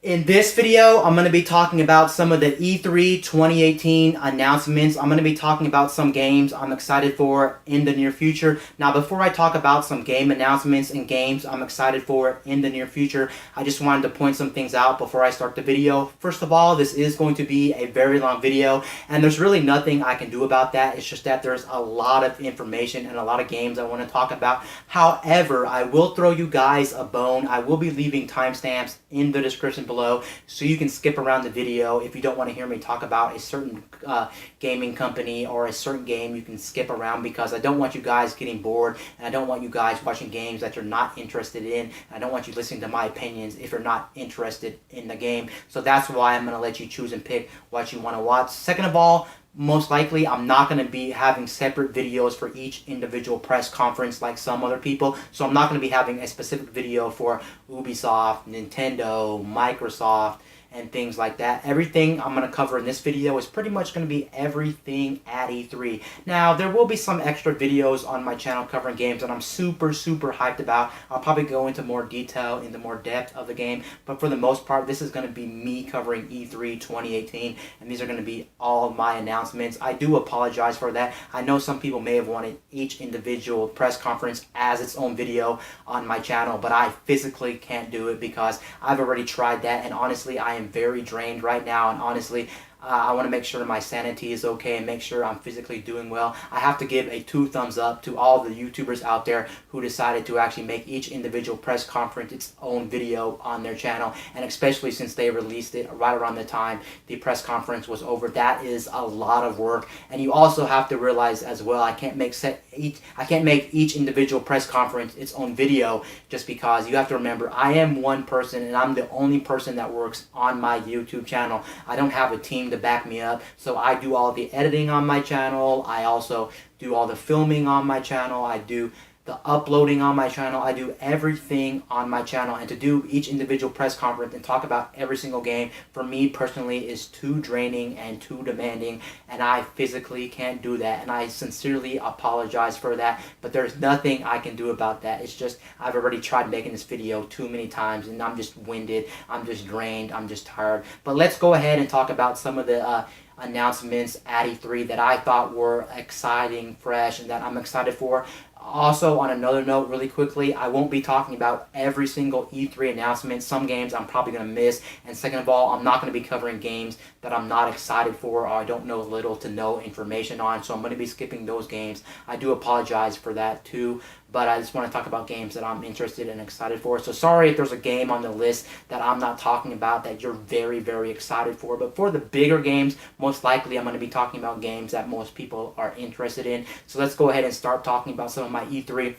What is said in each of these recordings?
In this video, I'm going to be talking about some of the E3 2018 announcements. I'm going to be talking about some games I'm excited for in the near future. Now, before I talk about some game announcements and games I'm excited for in the near future, I just wanted to point some things out before I start the video. First of all, this is going to be a very long video, and there's really nothing I can do about that. It's just that there's a lot of information and a lot of games I want to talk about. However, I will throw you guys a bone. I will be leaving timestamps in the description below, so you can skip around the video if you don't want to hear me talk about a certain gaming company or a certain game. You can skip around because I don't want you guys getting bored, and I don't want you guys watching games that you're not interested in. I don't want you listening to my opinions if you're not interested in the game. So that's why I'm going to let you choose and pick what you want to watch. Second of all, most likely I'm not going to be having separate videos for each individual press conference like some other people. So I'm not going to be having a specific video for Ubisoft, Nintendo, Microsoft, and things like that. Everything I'm going to cover in this video is pretty much going to be everything at E3. Now, there will be some extra videos on my channel covering games that I'm super hyped about. I'll probably go into more detail, into more depth of the game, but for the most part, this is going to be me covering E3 2018, and these are going to be all my announcements. I do apologize for that. I know some people may have wanted each individual press conference as its own video on my channel, but I physically can't do it because I've already tried that, and honestly, I am very drained right now, and honestly, I want to make sure my sanity is okay and make sure I'm physically doing well. I have to give a 2 thumbs up to all the YouTubers out there who decided to actually make each individual press conference its own video on their channel, and especially since they released it right around the time the press conference was over. That is a lot of work, and you also have to realize as well, I can't make each individual press conference its own video, just because you have to remember I am one person and I'm the only person that works on my YouTube channel. I don't have a team to back me up, so I do all the editing on my channel. I also do all the filming on my channel. I do the uploading on my channel. I do everything on my channel, and to do each individual press conference and talk about every single game for me personally is too draining and too demanding, and I physically can't do that, and I sincerely apologize for that, but there's nothing I can do about that. It's just I've already tried making this video too many times, and I'm just winded, I'm just drained, I'm just tired. But let's go ahead and talk about some of the announcements at E3 that I thought were exciting, fresh, and that I'm excited for. Also, on another note, really quickly, I won't be talking about every single E3 announcement. Some games I'm probably going to miss. And second of all, I'm not going to be covering games that I'm not excited for or I don't know little to no information on. So I'm going to be skipping those games. I do apologize for that too. But I just want to talk about games that I'm interested and excited for. So sorry if there's a game on the list that I'm not talking about that you're very excited for. But for the bigger games, most likely I'm going to be talking about games that most people are interested in. So let's go ahead and start talking about some of my E3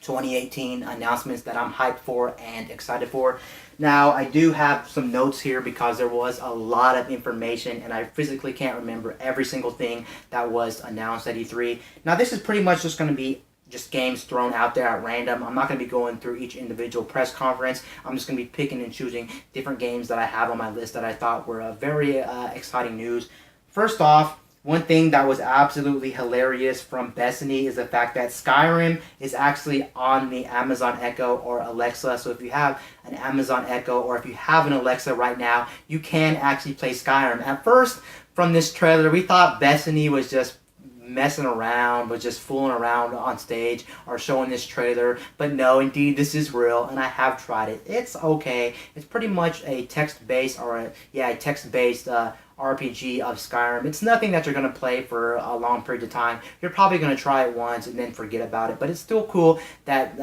2018 announcements that I'm hyped for and excited for. Now, I do have some notes here because there was a lot of information and I physically can't remember every single thing that was announced at E3. Now, this is pretty much just going to be just games thrown out there at random. I'm not going to be going through each individual press conference. I'm just going to be picking and choosing different games that I have on my list that I thought were very exciting news. First off, one thing that was absolutely hilarious from Destiny is the fact that Skyrim is actually on the Amazon Echo or Alexa. So if you have an Amazon Echo or if you have an Alexa right now, you can actually play Skyrim. At first, from this trailer, we thought Destiny was just messing around, was just fooling around on stage or showing this trailer, but no, indeed this is real and I have tried it. It's okay. It's pretty much a text-based or a text-based RPG of Skyrim. It's nothing that you're going to play for a long period of time. You're probably going to try it once and then forget about it, but it's still cool that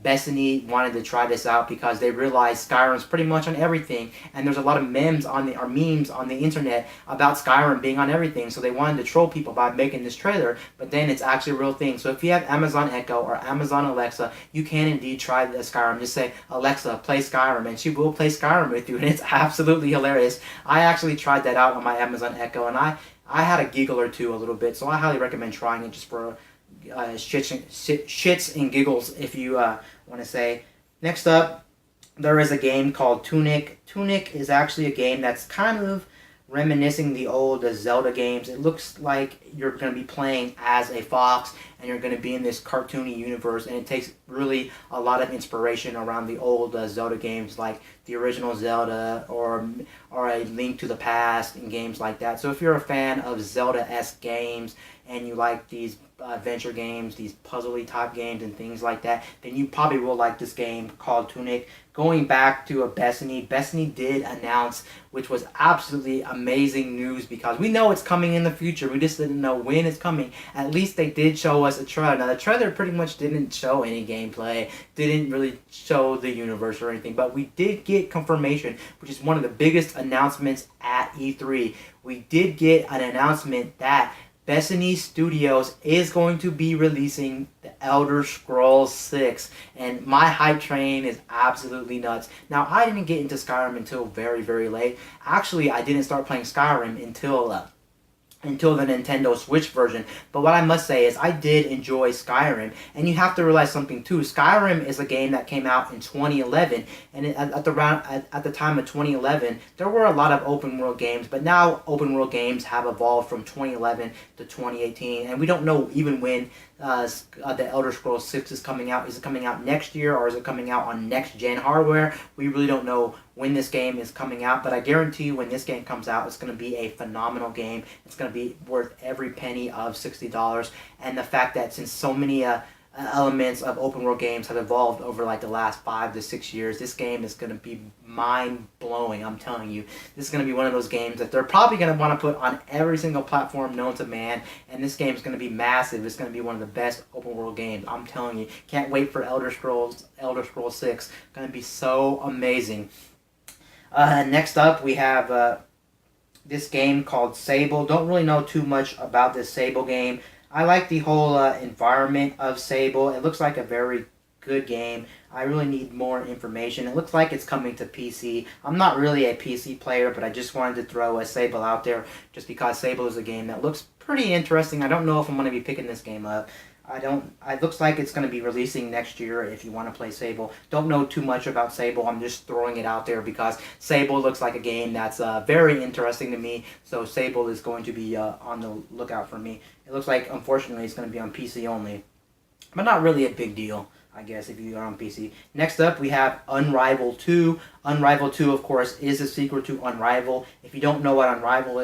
Destiny wanted to try this out because they realized Skyrim's pretty much on everything, and there's a lot of memes on the internet about Skyrim being on everything, so they wanted to troll people by making this trailer, but then it's actually a real thing. So if you have Amazon Echo or Amazon Alexa, you can indeed try the Skyrim. Just say, Alexa, play Skyrim, and she will play Skyrim with you, and it's absolutely hilarious. I actually tried that out on my Amazon Echo, and I had a giggle or two a little bit, so I highly recommend trying it just for shits and giggles, if you want to say. Next up, there is a game called Tunic. Tunic is actually a game that's kind of reminiscing the old Zelda games. It looks like you're going to be playing as a fox and you're going to be in this cartoony universe, and it takes really a lot of inspiration around the old Zelda games like the original Zelda or a Link to the Past and games like that. So if you're a fan of Zelda-esque games and you like these adventure games, these puzzly type games and things like that, then you probably will like this game called Tunic. Going back to Destiny did announce, which was absolutely amazing news because we know it's coming in the future. We just didn't know when it's coming. At least they did show us a trailer. Now the trailer pretty much didn't show any gameplay, didn't really show the universe or anything, but we did get confirmation, which is one of the biggest announcements at E3. We did get an announcement that Destiny Studios is going to be releasing The Elder Scrolls 6, and my hype train is absolutely nuts. Now, I didn't get into Skyrim until very, very late. Actually, I didn't start playing Skyrim until the Nintendo Switch version. But what I must say is I did enjoy Skyrim, and you have to realize something too. Skyrim is a game that came out in 2011, and at the time of 2011, there were a lot of open world games, but now open world games have evolved from 2011 to 2018, and we don't know even when the Elder Scrolls 6 is coming out. Is it coming out next year, or is it coming out on next gen hardware? We really don't know when this game is coming out, but I guarantee you when this game comes out, it's going to be a phenomenal game. It's going to be worth every penny of $60, and the fact that since so many elements of open world games have evolved over like the last 5 to 6 years, this game is going to be mind-blowing. I'm telling you, this is going to be one of those games that they're probably going to want to put on every single platform known to man, and this game is going to be massive. It's going to be one of the best open world games. I'm telling you, can't wait for Elder Scrolls 6. It's going to be so amazing. Next up, we have this game called Sable. Don't really know too much about this Sable game. I like the whole environment of Sable. It looks like a very good game. I really need more information. It looks like it's coming to PC. I'm not really a PC player, but I just wanted to throw a Sable out there just because Sable is a game that looks pretty interesting. I don't know if I'm going to be picking this game up. It looks like it's going to be releasing next year if you want to play Sable. Don't know too much about Sable. I'm just throwing it out there because Sable looks like a game that's very interesting to me. So Sable is going to be on the lookout for me. It looks like, unfortunately, it's going to be on PC only. But not really a big deal, I guess, if you are on PC. Next up, we have Unrivaled 2. Unrivaled 2, of course, is a sequel to Unrivaled. If you don't know what Unrivaled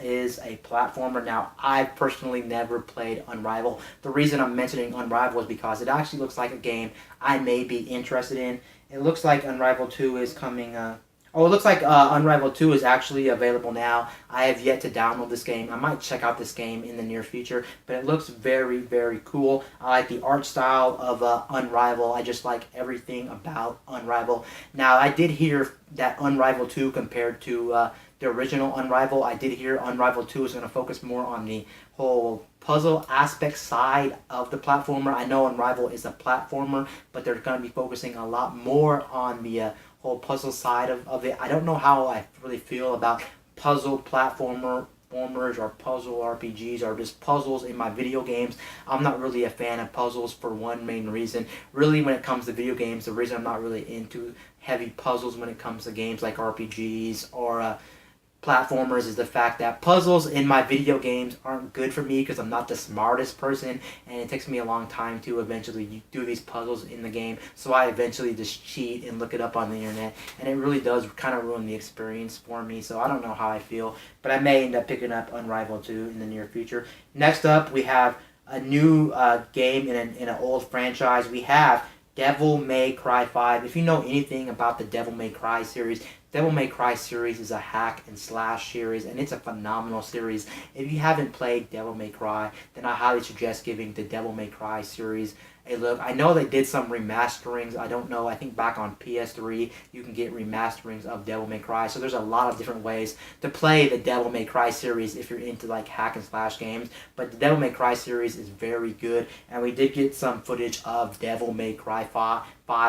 is a platformer. Now, I've personally never played Unrivaled. The reason I'm mentioning Unrivaled is because it actually looks like a game I may be interested in. It looks like Unrivaled 2 is coming... it looks like Unrivaled 2 is actually available now. I have yet to download this game. I might check out this game in the near future, but it looks very, very cool. I like the art style of Unrivaled. I just like everything about Unrivaled. Now, I did hear that Unrivaled 2 compared to the original Unrivaled, I did hear Unrivaled 2 is going to focus more on the whole puzzle aspect side of the platformer. I know Unrivaled is a platformer, but they're going to be focusing a lot more on the whole puzzle side of it. I don't know how I really feel about puzzle platformers or puzzle RPGs or just puzzles in my video games. I'm not really a fan of puzzles for one main reason. Really, when it comes to video games, the reason I'm not really into heavy puzzles when it comes to games like RPGs or platformers is the fact that puzzles in my video games aren't good for me because I'm not the smartest person, and it takes me a long time to eventually do these puzzles in the game, so I eventually just cheat and look it up on the internet, and it really does kind of ruin the experience for me. So I don't know how I feel, but I may end up picking up Unrivaled 2 in the near future. Next up, we have a new game in an old franchise. We have Devil May Cry 5. If you know anything about the Devil May Cry series, Devil May Cry series is a hack and slash series, and it's a phenomenal series. If you haven't played Devil May Cry, then I highly suggest giving the Devil May Cry series a look. I know they did some remasterings. I don't know. I think back on PS3, you can get remasterings of Devil May Cry. So there's a lot of different ways to play the Devil May Cry series if you're into like hack and slash games. But the Devil May Cry series is very good, and we did get some footage of Devil May Cry 5,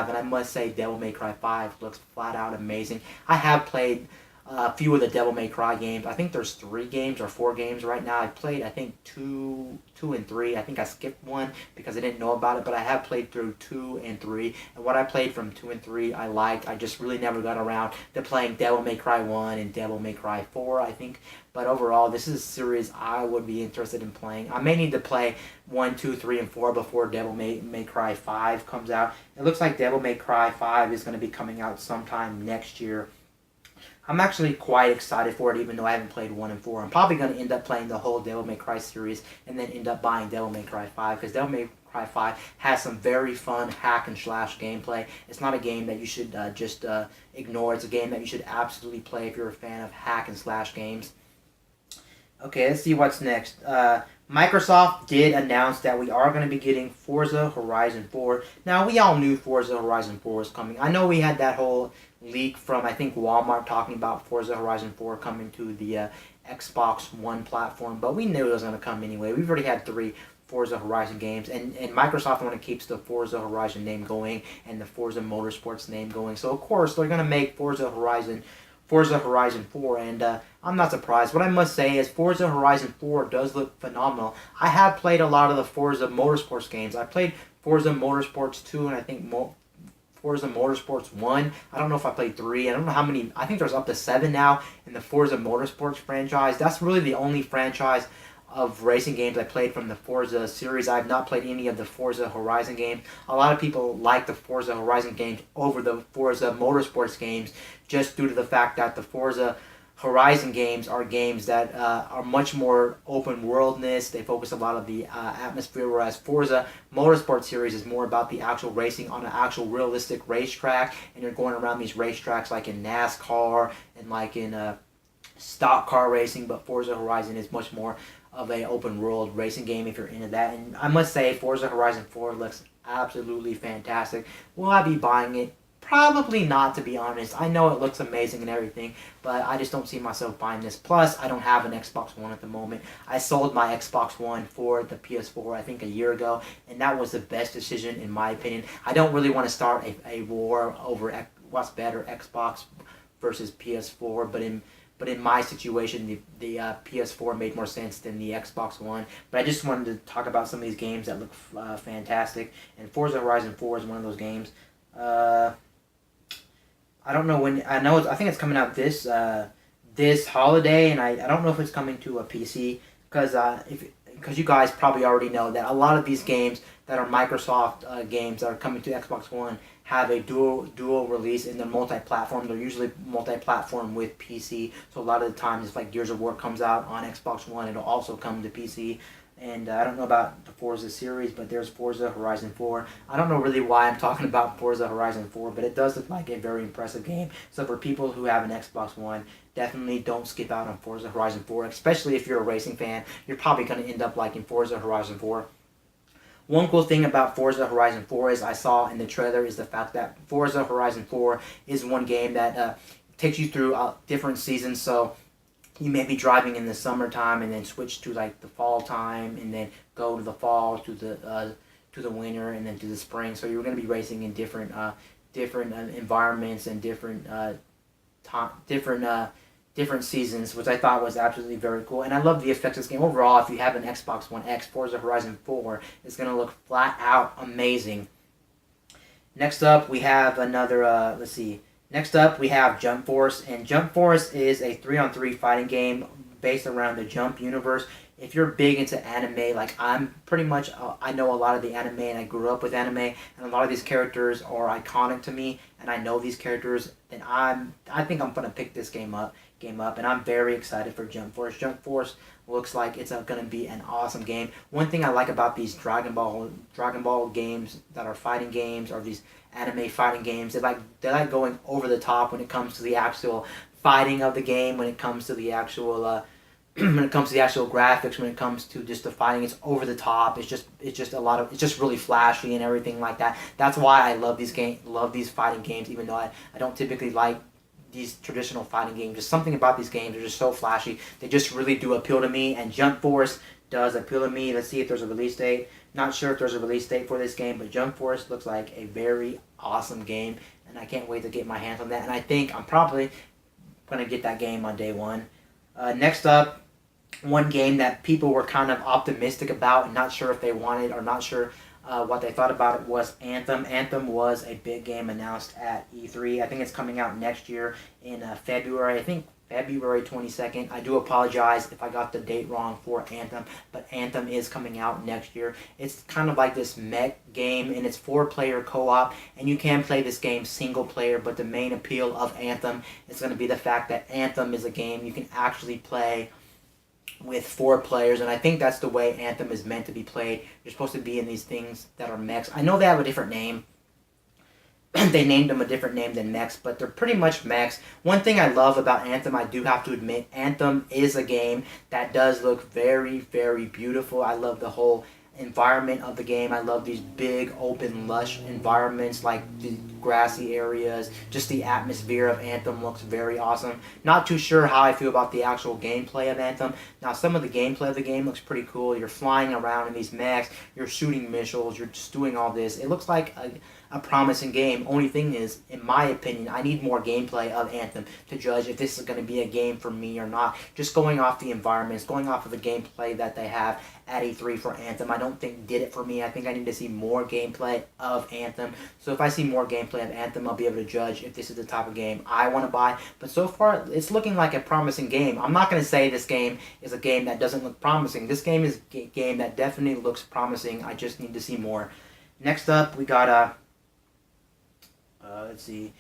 and I must say Devil May Cry 5 looks flat out amazing. I have played a few of the Devil May Cry games. I think there's 3 games or 4 games right now. I played, I think, 2 and 3. I think I skipped 1 because I didn't know about it, but I have played through 2 and 3. And what I played from 2 and 3, I liked. I just really never got around to playing Devil May Cry 1 and Devil May Cry 4, I think. But overall, this is a series I would be interested in playing. I may need to play 1, 2, 3, and 4 before Devil May Cry 5 comes out. It looks like Devil May Cry 5 is going to be coming out sometime next year. I'm actually quite excited for it, even though I haven't played 1 and 4. I'm probably going to end up playing the whole Devil May Cry series and then end up buying Devil May Cry 5, because Devil May Cry 5 has some very fun hack and slash gameplay. It's not a game that you should just ignore. It's a game that you should absolutely play if you're a fan of hack and slash games. Okay, let's see what's next. Microsoft did announce that we are going to be getting Forza Horizon 4. Now, we all knew Forza Horizon 4 was coming. I know we had that whole leak from, I think, Walmart talking about Forza Horizon 4 coming to the Xbox One platform, but we knew it was going to come anyway. We've already had 3 Forza Horizon games, and Microsoft want to keep the Forza Horizon name going and the Forza Motorsports name going. So, of course, they're going to make Forza Horizon 4, and I'm not surprised. What I must say is Forza Horizon 4 does look phenomenal. I have played a lot of the Forza Motorsports games. I played Forza Motorsports 2 and I think Forza Motorsports 1. I don't know if I played 3. I don't know how many. I think there's up to 7 now in the Forza Motorsports franchise. That's really the only franchise of racing games I played from the Forza series. I have not played any of the Forza Horizon games. A lot of people like the Forza Horizon games over the Forza Motorsports games just due to the fact that the Forza Horizon games are games that are much more open worldness. They focus a lot of the atmosphere, whereas Forza Motorsport series is more about the actual racing on an actual realistic racetrack, and you're going around these racetracks like in NASCAR and like in stock car racing. But Forza Horizon is much more of a open world racing game if you're into that. And I must say, Forza Horizon 4 looks absolutely fantastic. Will I be buying it? Probably not, to be honest. I know it looks amazing and everything, but I just don't see myself buying this. Plus, I don't have an Xbox One at the moment. I sold my Xbox One for the PS4, I think, a year ago, and that was the best decision, in my opinion. I don't really want to start a war over what's better, Xbox versus PS4, but in my situation, the PS4 made more sense than the Xbox One. But I just wanted to talk about some of these games that look fantastic, and Forza Horizon 4 is one of those games. I don't know when. I think it's coming out this holiday, and I don't know if it's coming to a PC, because you guys probably already know that a lot of these games that are Microsoft games that are coming to Xbox One have a dual release, and they're multi-platform. They're usually multi-platform with PC. So a lot of the times, if like Gears of War comes out on Xbox One, it'll also come to PC. And I don't know about the Forza series, but there's Forza Horizon 4. I don't know really why I'm talking about Forza Horizon 4, but it does look like a very impressive game. So for people who have an Xbox One, definitely don't skip out on Forza Horizon 4, especially if you're a racing fan. You're probably going to end up liking Forza Horizon 4. One cool thing about Forza Horizon 4 is I saw in the trailer is the fact that Forza Horizon 4 is one game that takes you through different seasons. So you may be driving in the summertime and then switch to like the fall time, and then go to the fall to the winter, and then to the spring. So you're going to be racing in different environments and different seasons, which I thought was absolutely very cool. And I love the effects of this game. Overall, if you have an Xbox One X, Forza Horizon 4 is going to look flat out amazing. Next up, we have another, Next up, we have Jumpforce, and Jumpforce is a 3-on-3 fighting game based around the Jump universe. If you're big into anime, like I'm pretty much, I know a lot of the anime, and I grew up with anime, and a lot of these characters are iconic to me, and I know these characters, and I think I'm gonna pick this game up, and I'm very excited for Jumpforce. Jumpforce looks like it's going to be an awesome game. One thing I like about these Dragon Ball games that are fighting games, or these anime fighting games, they like going over the top when it comes to the actual fighting of the game, when it comes to the actual graphics, when it comes to just the fighting. It's over the top. It's just really flashy and everything like that. That's why I love these fighting games, even though I don't typically like these traditional fighting games. Just something about these games, they're just so flashy. They just really do appeal to me, and Jumpforce does appeal to me. Let's see if there's a release date. Not sure if there's a release date for this game, but Jumpforce looks like a very awesome game, and I can't wait to get my hands on that. And I think I'm probably going to get that game on day one. Next up, one game that people were kind of optimistic about and not sure if they wanted or not sure what they thought about it was Anthem. Anthem was a big game announced at E3. I think it's coming out next year in February. I think February 22nd. I do apologize if I got the date wrong for Anthem, but Anthem is coming out next year. It's kind of like this mech game, and it's 4-player co-op, and you can play this game single player, but the main appeal of Anthem is going to be the fact that Anthem is a game you can actually play with 4 players, and I think that's the way Anthem is meant to be played. You're supposed to be in these things that are mechs. I know they have a different name. They named them a different name than mechs, but they're pretty much mechs. One thing I love about Anthem, I do have to admit, Anthem is a game that does look very, very beautiful. I love the whole environment of the game. I love these big, open, lush environments, like the grassy areas. Just the atmosphere of Anthem looks very awesome. Not too sure how I feel about the actual gameplay of Anthem. Now, some of the gameplay of the game looks pretty cool. You're flying around in these mechs, you're shooting missiles, you're just doing all this. It looks like a promising game. Only thing is, in my opinion, I need more gameplay of Anthem to judge if this is going to be a game for me or not. Just going off the environments, going off of the gameplay that they have at E3 for Anthem, I don't think did it for me. I think I need to see more gameplay of Anthem. So if I see more gameplay of Anthem, I'll be able to judge if this is the type of game I want to buy. But so far, it's looking like a promising game. I'm not going to say this game is a game that doesn't look promising. This game is a game that definitely looks promising. I just need to see more. Next up, we got let's see.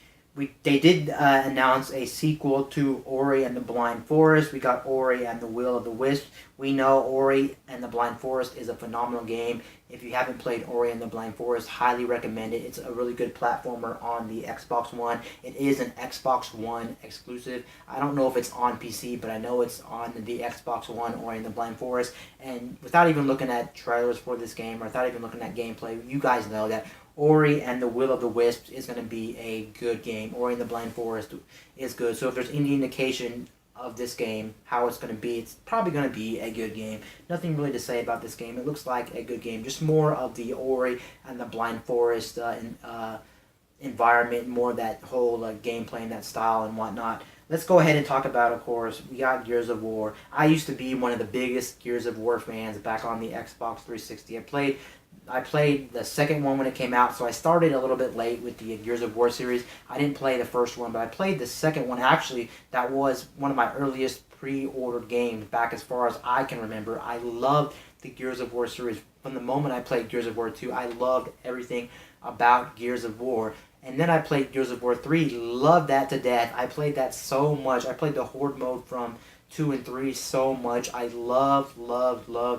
They did announce a sequel to Ori and the Blind Forest. We got Ori and the Will of the Wisps. We know Ori and the Blind Forest is a phenomenal game. If you haven't played Ori and the Blind Forest, highly recommend it. It's a really good platformer on the Xbox One. It is an Xbox One exclusive. I don't know if it's on PC, but I know it's on the Xbox One, Ori and the Blind Forest. And without even looking at trailers for this game, or without even looking at gameplay, you guys know that Ori and the Will of the Wisps is going to be a good game. Ori and the Blind Forest is good. So if there's any indication of this game, how it's going to be, it's probably going to be a good game. Nothing really to say about this game. It looks like a good game. Just more of the Ori and the Blind Forest environment, more that whole gameplay and that style and whatnot. Let's go ahead and talk about, of course, we got Gears of War. I used to be one of the biggest Gears of War fans back on the Xbox 360. I played the second one when it came out, so I started a little bit late with the Gears of War series. I didn't play the first one, but I played the second one. Actually, that was one of my earliest pre-ordered games back as far as I can remember. I loved the Gears of War series. From the moment I played Gears of War 2, I loved everything about Gears of War. And then I played Gears of War 3, loved that to death. I played that so much. I played the Horde mode from 2 and 3 so much. I loved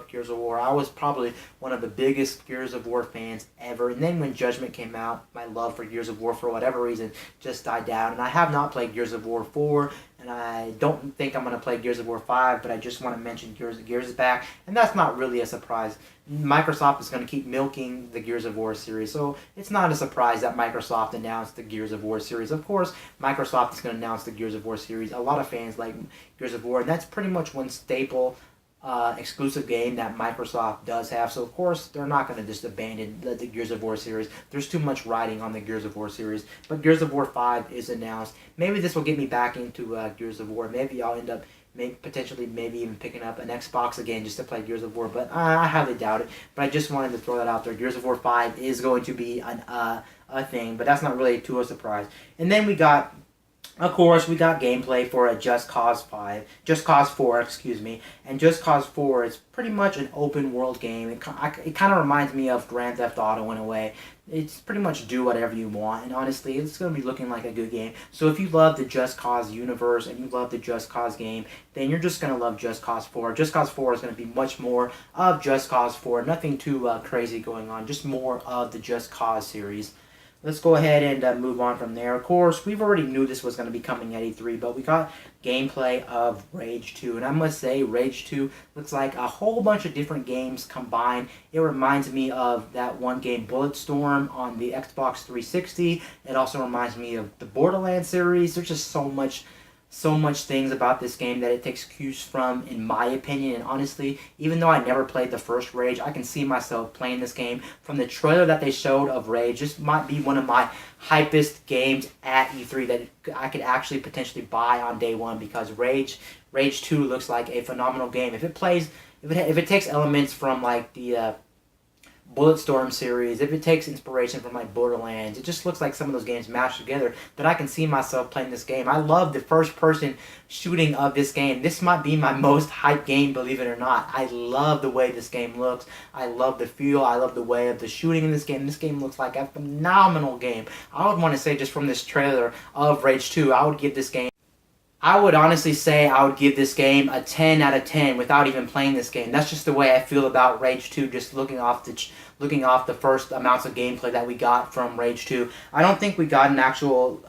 Gears of War. I was probably one of the biggest Gears of War fans ever. And then when Judgment came out, my love for Gears of War, for whatever reason, just died down. And I have not played Gears of War 4, and I don't think I'm going to play Gears of War 5, but I just want to mention Gears is back. And that's not really a surprise. Microsoft is going to keep milking the Gears of War series, so it's not a surprise that Microsoft announced the Gears of War series. Of course, Microsoft is going to announce the Gears of War series. A lot of fans like Gears of War, and that's pretty much one staple exclusive game that Microsoft does have. So, of course, they're not going to just abandon the Gears of War series. There's too much riding on the Gears of War series. But Gears of War 5 is announced. Maybe this will get me back into Gears of War. Maybe I'll end up potentially even picking up an Xbox again just to play Gears of War, but I highly doubt it. But I just wanted to throw that out there. Gears of War 5 is going to be a thing, but that's not really too a surprise. And then we got, of course, we got gameplay for a Just Cause 4, excuse me. And Just Cause 4 is pretty much an open world game. It kind of reminds me of Grand Theft Auto in a way. It's pretty much do whatever you want, and honestly, it's going to be looking like a good game. So if you love the Just Cause universe and you love the Just Cause game, then you're just going to love Just Cause 4. Just Cause 4 is going to be much more of Just Cause 4. Nothing too crazy going on, just more of the Just Cause series. Let's go ahead and move on from there. Of course, we've already knew this was going to be coming at E3, but we got gameplay of Rage 2. And I must say, Rage 2 looks like a whole bunch of different games combined. It reminds me of that one game, Bulletstorm, on the Xbox 360. It also reminds me of the Borderlands series. There's just so much so much things about this game that it takes cues from, in my opinion. And honestly, even though I never played the first Rage, I can see myself playing this game. From the trailer that they showed of Rage, this might be one of my hypest games at E3 that I could actually potentially buy on day one, because Rage 2 looks like a phenomenal game. If it takes elements from like the Bulletstorm series, if it takes inspiration from like Borderlands, it just looks like some of those games mashed together that I can see myself playing this game. I love the first person shooting of this game. This might be my most hyped game, believe it or not. I love the way this game looks. I love the feel. I love the way of the shooting in this game. This game looks like a phenomenal game. I would want to say, just from this trailer of Rage 2, I would honestly say I would give this game a 10 out of 10 without even playing this game. That's just the way I feel about Rage 2, just looking off the first amounts of gameplay that we got from Rage 2. I don't think we got an actual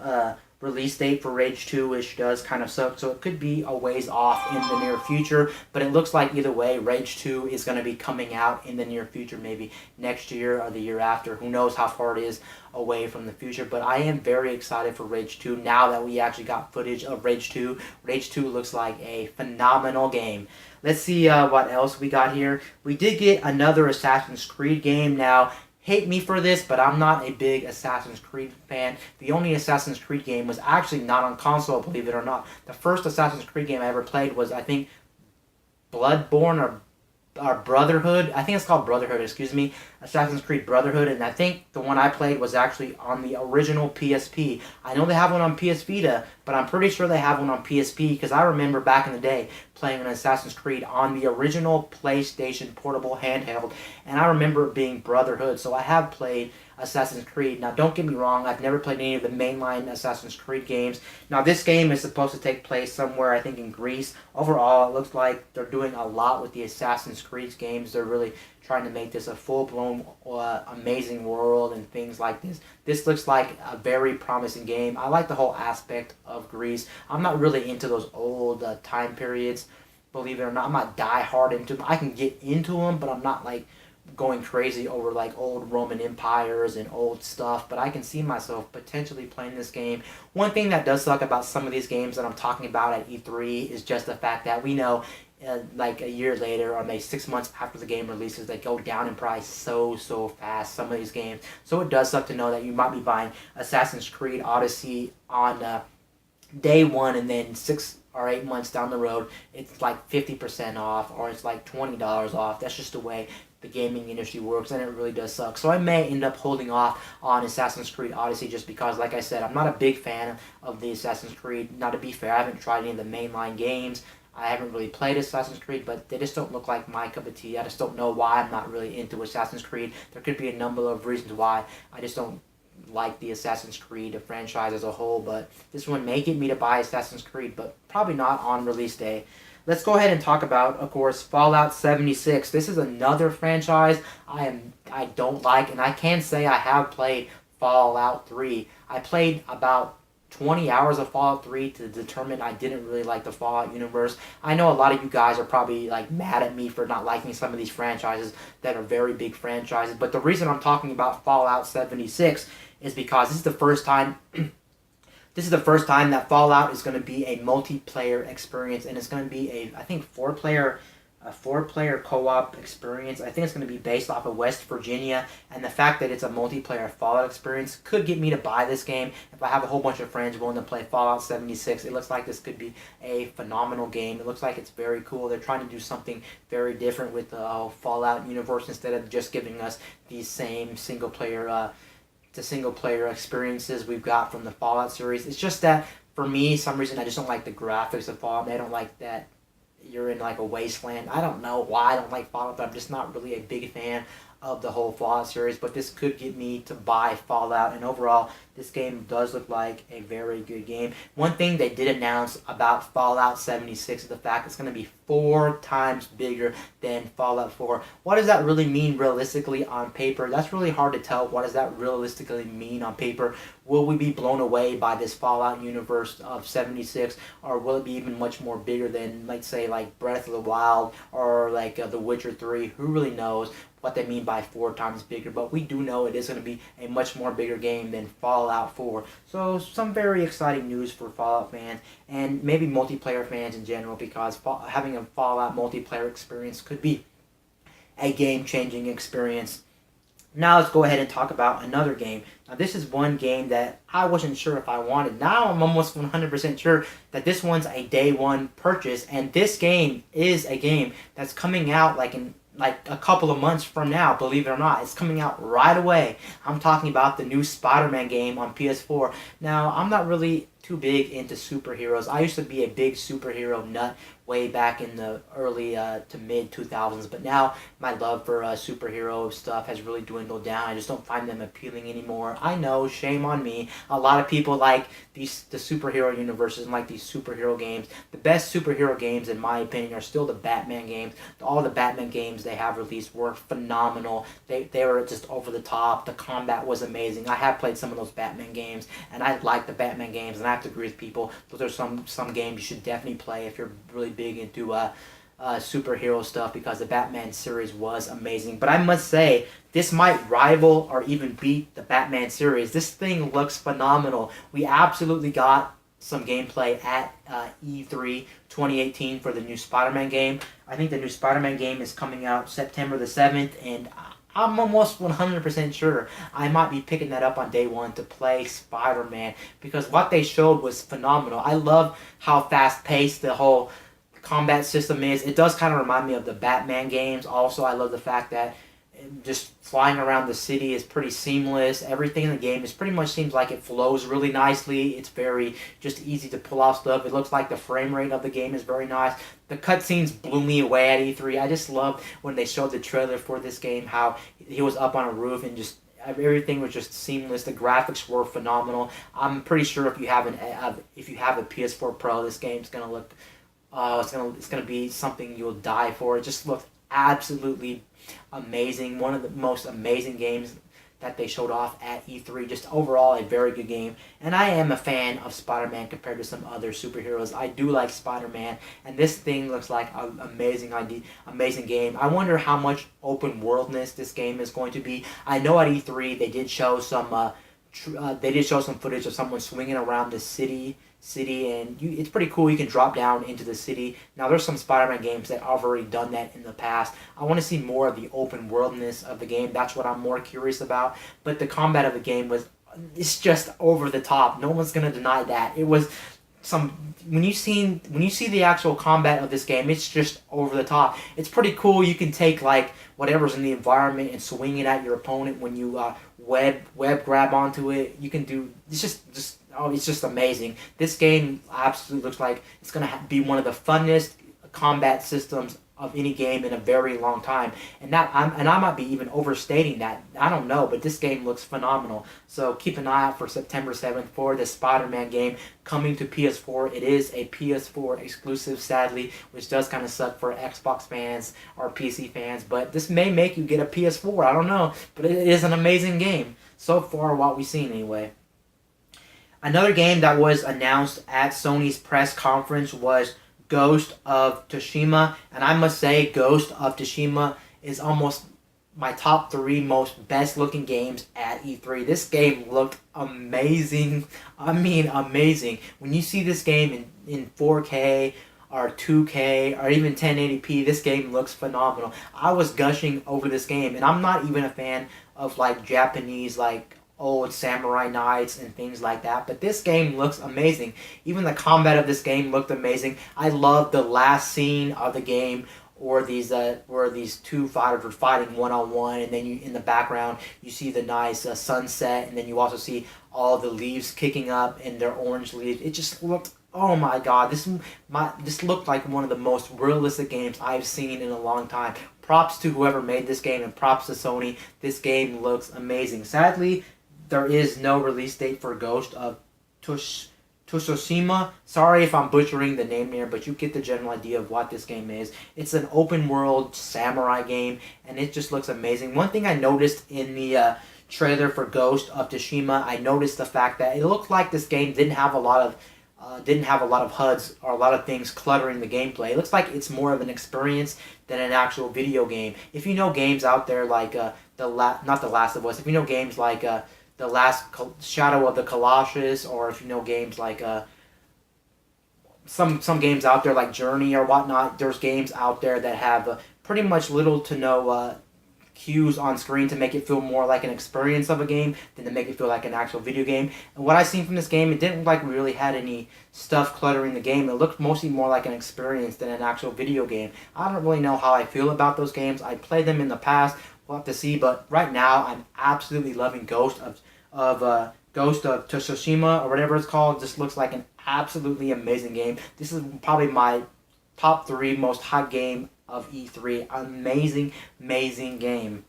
release date for Rage 2, which does kind of suck, so it could be a ways off in the near future, but it looks like either way, Rage 2 is going to be coming out in the near future, maybe next year or the year after. Who knows how far it is away from the future, but I am very excited for Rage 2 now that we actually got footage of Rage 2. Rage 2 looks like a phenomenal game. Let's see what else we got here. We did get another Assassin's Creed game. Now, hate me for this, but I'm not a big Assassin's Creed fan. The only Assassin's Creed game was actually not on console, believe it or not. The first Assassin's Creed game I ever played was, I think, Bloodborne or Brotherhood. I think it's called Brotherhood, excuse me. Assassin's Creed Brotherhood, and I think the one I played was actually on the original PSP. I know they have one on PS Vita, but I'm pretty sure they have one on PSP, because I remember back in the day playing an Assassin's Creed on the original PlayStation portable handheld, and I remember it being Brotherhood, so I have played Assassin's Creed. Now, don't get me wrong, I've never played any of the mainline Assassin's Creed games. Now, this game is supposed to take place somewhere, I think, in Greece. Overall, it looks like they're doing a lot with the Assassin's Creed games. They're really trying to make this a full-blown, amazing world and things like this. This looks like a very promising game. I like the whole aspect of Greece. I'm not really into those old time periods, believe it or not. I'm not die-hard into them. I can get into them, but I'm not like going crazy over like old Roman empires and old stuff, but I can see myself potentially playing this game. One thing that does suck about some of these games that I'm talking about at E3 is just the fact that we know like a year later or maybe 6 months after the game releases, they go down in price so fast, some of these games. So it does suck to know that you might be buying Assassin's Creed Odyssey on day one, and then 6 or 8 months down the road it's like 50% off, or it's like $20 off. That's just the way the gaming industry works, and it really does suck. So I may end up holding off on Assassin's Creed Odyssey, just because, like I said, I'm not a big fan of the Assassin's Creed. Now, to be fair, I haven't tried any of the mainline games. I haven't really played Assassin's Creed, but they just don't look like my cup of tea. I just don't know why I'm not really into Assassin's Creed. There could be a number of reasons why. I just don't like the Assassin's Creed franchise as a whole, but this one may get me to buy Assassin's Creed, but probably not on release day. Let's go ahead and talk about, of course, Fallout 76. This is another franchise I don't like, and I can say I have played Fallout 3. I played about 20 hours of Fallout 3 to determine I didn't really like the Fallout universe. I know a lot of you guys are probably like mad at me for not liking some of these franchises that are very big franchises, but the reason I'm talking about Fallout 76 is because this is the first time that Fallout is going to be a multiplayer experience, and it's going to be a, I think, four-player co-op experience. I think it's going to be based off of West Virginia, and the fact that it's a multiplayer Fallout experience could get me to buy this game. If I have a whole bunch of friends willing to play Fallout 76, it looks like this could be a phenomenal game. It looks like it's very cool. They're trying to do something very different with the Fallout universe, instead of just giving us these same single-player experiences we've got from the Fallout series. It's just that, for me, some reason I just don't like the graphics of Fallout. I don't like that you're in like a wasteland. I don't know why I don't like Fallout, but I'm just not really a big fan of the whole Fallout series, but this could get me to buy Fallout, and overall, this game does look like a very good game. One thing they did announce about Fallout 76 is the fact it's going to be 4 times bigger than Fallout 4. What does that really mean realistically on paper? That's really hard to tell. What does that realistically mean on paper? Will we be blown away by this Fallout universe of 76, or will it be even much more bigger than, let's say, like Breath of the Wild or like The Witcher 3? Who really knows? what they mean by 4 times bigger, but we do know it is going to be a much more bigger game than Fallout 4. So some very exciting news for Fallout fans and maybe multiplayer fans in general, because having a Fallout multiplayer experience could be a game-changing experience. Now let's go ahead and talk about another game. Now this is one game that I wasn't sure if I wanted. Now I'm almost 100% sure that this one's a day one purchase, and this game is a game that's coming out in a couple of months from now, believe it or not. It's coming out right away. I'm talking about the new Spider-Man game on PS4. Now, I'm not really too big into superheroes. I used to be a big superhero nut way back in the early to mid 2000s, but now my love for superhero stuff has really dwindled down. I just don't find them appealing anymore. I know, shame on me. A lot of people like the superhero universes and like these superhero games. The best superhero games, in my opinion, are still the Batman games. All the Batman games they have released were phenomenal. They were just over the top. The combat was amazing. I have played some of those Batman games, and I like the Batman games, and I have to agree with people. Those are some games you should definitely play if you're really big into superhero stuff, because the Batman series was amazing. But I must say, this might rival or even beat the Batman series. This thing looks phenomenal. We absolutely got some gameplay at E3 2018 for the new Spider-Man game. I think the new Spider-Man game is coming out September the 7th, and I'm almost 100% sure I might be picking that up on day one to play Spider-Man, because what they showed was phenomenal. I love how fast-paced the whole combat system is. It does kind of remind me of the Batman games. Also, I love the fact that just flying around the city is pretty seamless. Everything in the game is pretty much seems like it flows really nicely. It's very just easy to pull off stuff. It looks like the frame rate of the game is very nice. The cutscenes blew me away at E3. I just loved when they showed the trailer for this game, how he was up on a roof and just everything was just seamless. The graphics were phenomenal. I'm pretty sure if you have a PS4 Pro, this game's gonna look it's gonna be something you'll die for. It just looked absolutely amazing. One of the most amazing games that they showed off at E3. Just overall a very good game. And I am a fan of Spider-Man compared to some other superheroes. I do like Spider-Man, and this thing looks like an amazing game. I wonder how much open worldness this game is going to be. I know at E3 they did show some footage of someone swinging around the city, and it's pretty cool. You can drop down into the city. Now, there's some Spider-Man games that have already done that in the past. I want to see more of the open worldness of the game. That's what I'm more curious about. But the combat of the game it's just over the top. No one's gonna deny that. It was when you see the actual combat of this game, it's just over the top. It's pretty cool. You can take whatever's in the environment and swing it at your opponent when you web grab onto it. You can do it's just amazing. This game absolutely looks like it's gonna be one of the funnest combat systems of any game in a very long time, and I might be even overstating that. I don't know, but this game looks phenomenal. So keep an eye out for September 7th for the Spider-Man game coming to PS4. It is a PS4 exclusive, sadly, which does kind of suck for Xbox fans or PC fans, but this may make you get a PS4. I don't know, but it is an amazing game so far, what we've seen anyway. Another game that was announced at Sony's press conference was Ghost of Tsushima, and I must say Ghost of Tsushima is almost my top 3 most best looking games at E3. This game looked amazing. I mean amazing. When you see this game in 4K or 2K or even 1080p, this game looks phenomenal. I was gushing over this game, and I'm not even a fan of Japanese old samurai knights and things like that, but this game looks amazing. Even the combat of this game looked amazing. I love the last scene of the game where these two fighters were fighting one-on-one, and then in the background you see the nice sunset, and then you also see all the leaves kicking up and their orange leaves. It just looked, oh my god, this looked like one of the most realistic games I've seen in a long time. Props to whoever made this game, and props to Sony. This game looks amazing. Sadly, there is no release date for Ghost of Tsushima. Sorry if I'm butchering the name there, but you get the general idea of what this game is. It's an open world samurai game, and it just looks amazing. One thing I noticed in the trailer for Ghost of Tsushima, I noticed the fact that it looked like this game didn't have a lot of didn't have a lot of HUDs or a lot of things cluttering the gameplay. It looks like it's more of an experience than an actual video game. If you know games out there like not The Last of Us, if you know games like The Last Shadow of the Colossus, or if you know games like some games out there like Journey or whatnot, there's games out there that have pretty much little to no cues on screen to make it feel more like an experience of a game than to make it feel like an actual video game. And what I seen from this game, it didn't look like we really had any stuff cluttering the game. It looked mostly more like an experience than an actual video game. I don't really know how I feel about those games. I played them in the past. We'll have to see. But right now, I'm absolutely loving Ghost of Tsushima or whatever it's called. Just looks like an absolutely amazing game. This is probably my top 3 most hot game of E3. Amazing, amazing game.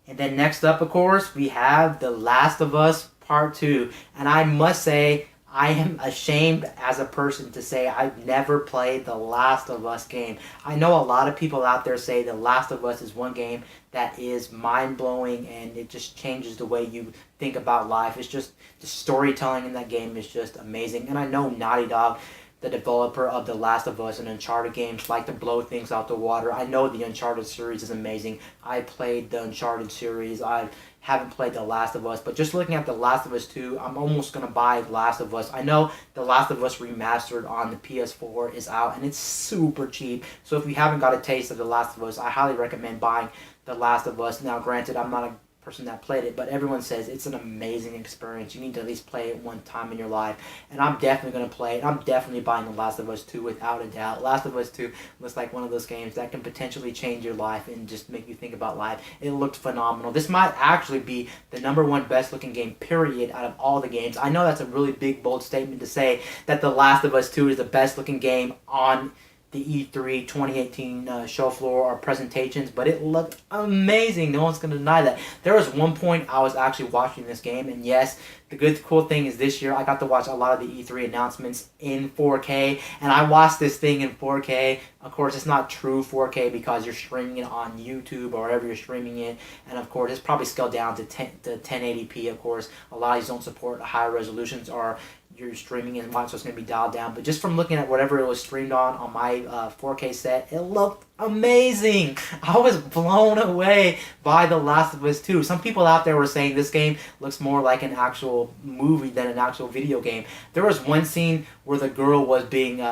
And then next up, of course, we have The Last of Us Part 2. And I must say, I am ashamed as a person to say I've never played The Last of Us game. I know a lot of people out there say The Last of Us is one game that is mind-blowing and it just changes the way you think about life. It's just, the storytelling in that game is just amazing. And I know Naughty Dog, the developer of The Last of Us and Uncharted games, like to blow things out the water. I know the Uncharted series is amazing. I played the Uncharted series. I haven't played The Last of Us, but just looking at The Last of Us 2, I'm almost going to buy The Last of Us. I know The Last of Us Remastered on the PS4 is out, and it's super cheap. So if you haven't got a taste of The Last of Us, I highly recommend buying The Last of Us. Now, granted, I'm not a person that played it, but everyone says it's an amazing experience. You need to at least play it one time in your life, and I'm definitely going to play it. I'm definitely buying The Last of Us 2 without a doubt. Last of Us 2 looks like one of those games that can potentially change your life and just make you think about life. It looked phenomenal. This might actually be the #1 best looking game, period, out of all the games. I know that's a really big, bold statement to say that The Last of Us 2 is the best looking game on the E3 2018 show floor or presentations, but it looked amazing. No one's going to deny that. There was one point I was actually watching this game, and yes, the cool thing is this year I got to watch a lot of the E3 announcements in 4K, and I watched this thing in 4K. Of course, it's not true 4K because you're streaming it on YouTube or wherever you're streaming it, and of course, it's probably scaled down to 1080p. Of course, a lot of these don't support higher resolutions, or you're streaming and so it's going to be dialed down. But just from looking at whatever it was streamed on my 4K set, it looked amazing. I was blown away by The Last of Us 2. Some people out there were saying this game looks more like an actual movie than an actual video game. There was one scene where the girl was being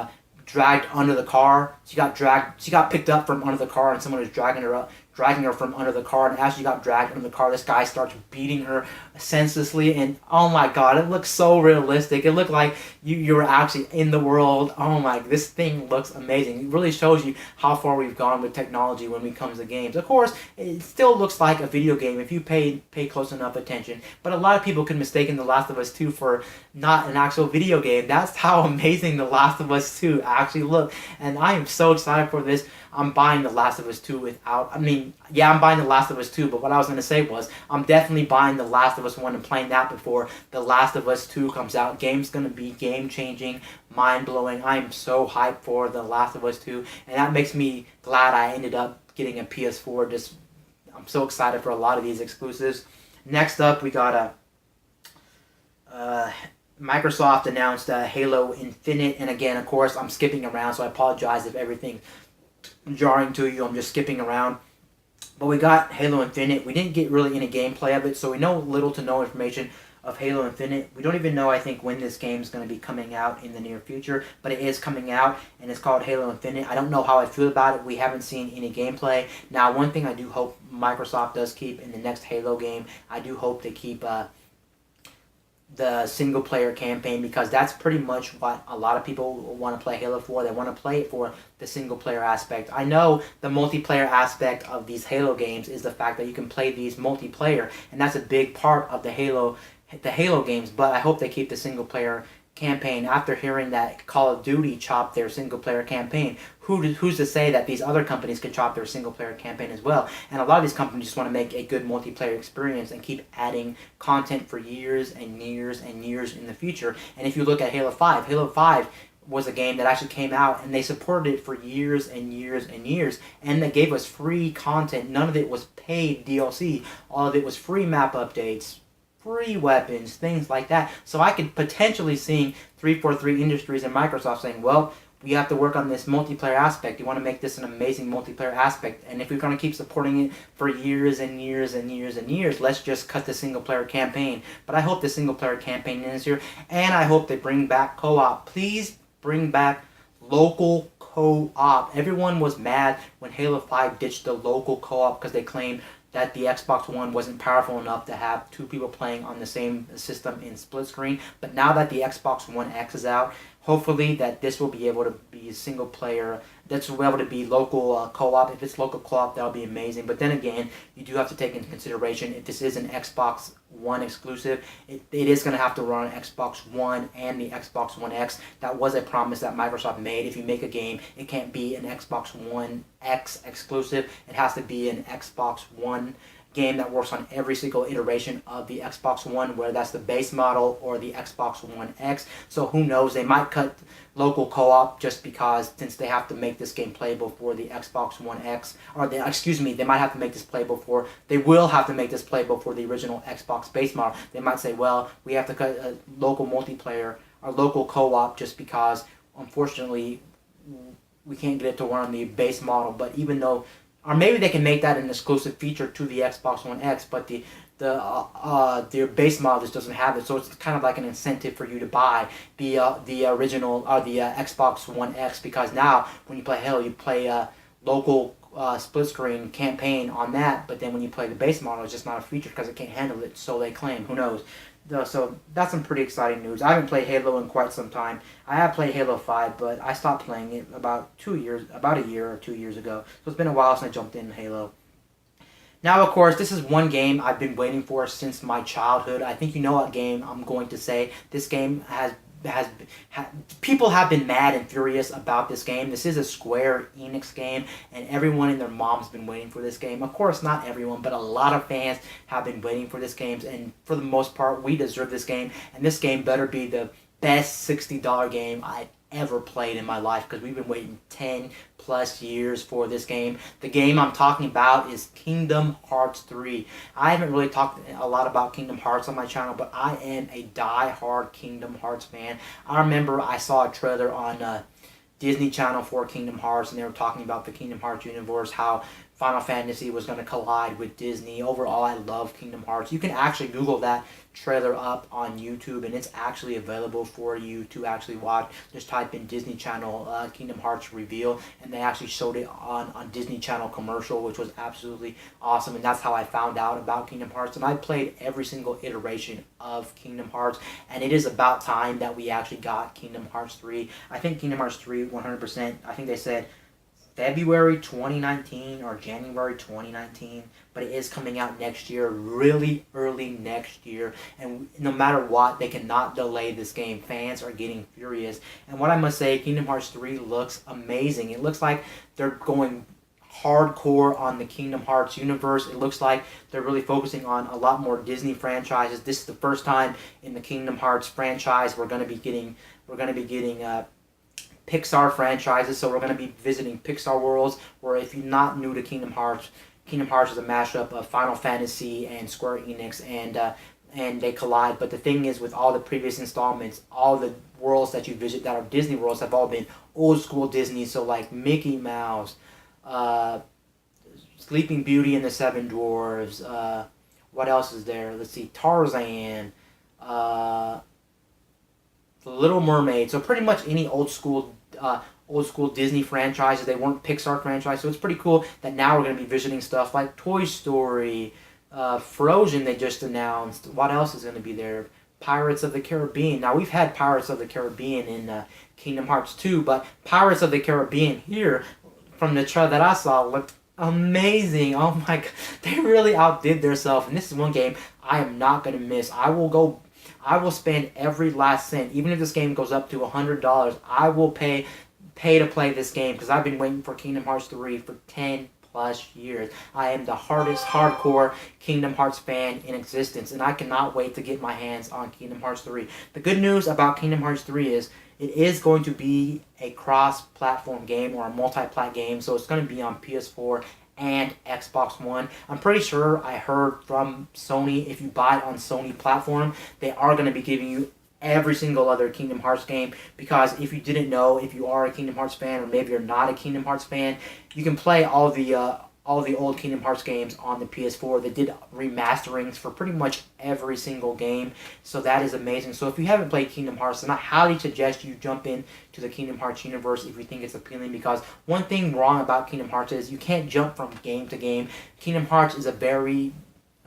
dragged under the car. She got picked up from under the car, and someone was dragging her from under the car, and as she got dragged under the car, this guy starts beating her senselessly, and oh my god, it looks so realistic. It looked like you were actually in the world. Oh my, this thing looks amazing. It really shows you how far we've gone with technology when it comes to games. Of course, it still looks like a video game if you pay close enough attention, but a lot of people could mistake The Last of Us 2 for not an actual video game. That's how amazing The Last of Us 2 actually looked, and I am so excited for this. I'm buying The Last of Us 2 I'm buying The Last of Us 2, but what I was going to say was I'm definitely buying The Last of Us 1 and playing that before The Last of Us 2 comes out. Game's going to be game-changing, mind-blowing. I am so hyped for The Last of Us 2, and that makes me glad I ended up getting a PS4. I'm so excited for a lot of these exclusives. Next up, we got Microsoft announced Halo Infinite, and again, of course, I'm skipping around, so I apologize if everything jarring to you. I'm just skipping around. But we got Halo Infinite. We didn't get really any gameplay of it, so we know little to no information of Halo Infinite. We don't even know, I think, when this game is going to be coming out in the near future, but it is coming out, and it's called Halo Infinite. I don't know how I feel about it. We haven't seen any gameplay. Now, one thing I do hope Microsoft does keep in the next Halo game, I do hope they keep the single-player campaign, because that's pretty much what a lot of people want to play Halo for. They want to play it for the single-player aspect. I know the multiplayer aspect of these Halo games is the fact that you can play these multiplayer, and that's a big part of the Halo games, but I hope they keep the single-player campaign. After hearing that Call of Duty chopped their single-player campaign, who's to say that these other companies could chop their single-player campaign as well? And a lot of these companies just want to make a good multiplayer experience and keep adding content for years and years and years in the future. And if you look at Halo 5 was a game that actually came out, and they supported it for years and years and years, and they gave us free content. None of it was paid DLC. All of it was free map updates, free weapons, things like that. So I could potentially see 343 Industries and Microsoft saying, well, we have to work on this multiplayer aspect. You want to make this an amazing multiplayer aspect. And if we're going to keep supporting it for years and years and years and years, let's just cut the single-player campaign. But I hope the single-player campaign ends here. And I hope they bring back co-op. Please bring back local co-op. Everyone was mad when Halo 5 ditched the local co-op because they claimed that the Xbox One wasn't powerful enough to have two people playing on the same system in split screen. But now that the Xbox One X is out, hopefully that this will be able to be single player. This will be able to be local co-op. If it's local co-op, that'll be amazing. But then again, you do have to take into consideration if this is an Xbox One exclusive, it is going to have to run on Xbox One and the Xbox One X. That was a promise that Microsoft made. If you make a game, it can't be an Xbox One X exclusive. It has to be an Xbox One game that works on every single iteration of the Xbox One, whether that's the base model or the Xbox One X. So who knows, they might cut local co-op just because since they have to make this game playable for the Xbox One X, or they might have to make this playable for, they will have to make this playable for the original Xbox base model. They might say, well, we have to cut local multiplayer or local co-op just because unfortunately we can't get it to run on the base model. But even though, or maybe they can make that an exclusive feature to the Xbox One X, but their base model just doesn't have it, so it's kind of like an incentive for you to buy the original or the Xbox One X, because now when you play Halo, you play local split screen campaign on that, but then when you play the base model, it's just not a feature because it can't handle it. So they claim. Who knows? So that's some pretty exciting news. I haven't played Halo in quite some time. I have played Halo 5, but I stopped playing it about a year or 2 years ago. So it's been a while since I jumped in Halo. Now, of course, this is one game I've been waiting for since my childhood. I think you know what game I'm going to say. This game people have been mad and furious about this game. This is a Square Enix game, and everyone and their mom's been waiting for this game. Of course, not everyone, but a lot of fans have been waiting for this game, and for the most part, we deserve this game, and this game better be the best $60 game I've ever played in my life, because we've been waiting 10 plus years for this game. The game I'm talking about is Kingdom Hearts 3. I haven't really talked a lot about Kingdom Hearts on my channel, but I am a die-hard Kingdom Hearts fan. I remember I saw a trailer on Disney Channel for Kingdom Hearts, and they were talking about the Kingdom Hearts universe, how Final Fantasy was going to collide with Disney. Overall, I love Kingdom Hearts. You can actually Google that trailer up on YouTube, and it's actually available for you to actually watch. Just type in Disney Channel Kingdom Hearts reveal, and they actually showed it on Disney Channel commercial, which was absolutely awesome, and that's how I found out about Kingdom Hearts. And I played every single iteration of Kingdom Hearts, and it is about time that we actually got Kingdom Hearts 3. I think Kingdom Hearts 3 100%, I think they said February 2019 or January 2019, but it is coming out next year, really early next year, and no matter what, they cannot delay this game. Fans are getting furious, and what I must say, Kingdom Hearts 3 looks amazing. It looks like they're going hardcore on the Kingdom Hearts universe. It looks like they're really focusing on a lot more Disney franchises. This is the first time in the Kingdom Hearts franchise we're going to be getting Pixar franchises, so we're going to be visiting Pixar worlds, where if you're not new to Kingdom Hearts is a mashup of Final Fantasy and Square Enix, and they collide. But the thing is, with all the previous installments, all the worlds that you visit that are Disney worlds have all been old school Disney, so like Mickey Mouse, Sleeping Beauty and the Seven Dwarfs, what else is there? Let's see, Tarzan, The Little Mermaid. So pretty much any old school Disney franchises. They weren't Pixar franchises, so it's pretty cool that now we're going to be visiting stuff like Toy Story, Frozen they just announced. What else is going to be there? Pirates of the Caribbean. Now, we've had Pirates of the Caribbean in Kingdom Hearts 2, but Pirates of the Caribbean here, from the trailer that I saw, looked amazing. Oh my god, they really outdid themselves, and this is one game I am not going to miss. I will spend every last cent, even if this game goes up to $100. I will pay to play this game, because I've been waiting for Kingdom Hearts 3 for 10 plus years. I am the hardest hardcore Kingdom Hearts fan in existence, and I cannot wait to get my hands on Kingdom Hearts 3. The good news about Kingdom Hearts 3 is it is going to be a cross-platform game, or a multi-plat game, so it's going to be on PS4 and Xbox One. I'm pretty sure I heard from Sony, if you buy it on Sony platform, they are going to be giving you every single other Kingdom Hearts game, because if you didn't know, if you are a Kingdom Hearts fan or maybe you're not a Kingdom Hearts fan, you can play all the old Kingdom Hearts games on the PS4. They did remasterings for pretty much every single game, so that is amazing. So if you haven't played Kingdom Hearts, then I highly suggest you jump in to the Kingdom Hearts universe if you think it's appealing, because one thing wrong about Kingdom Hearts is you can't jump from game to game. Kingdom Hearts is a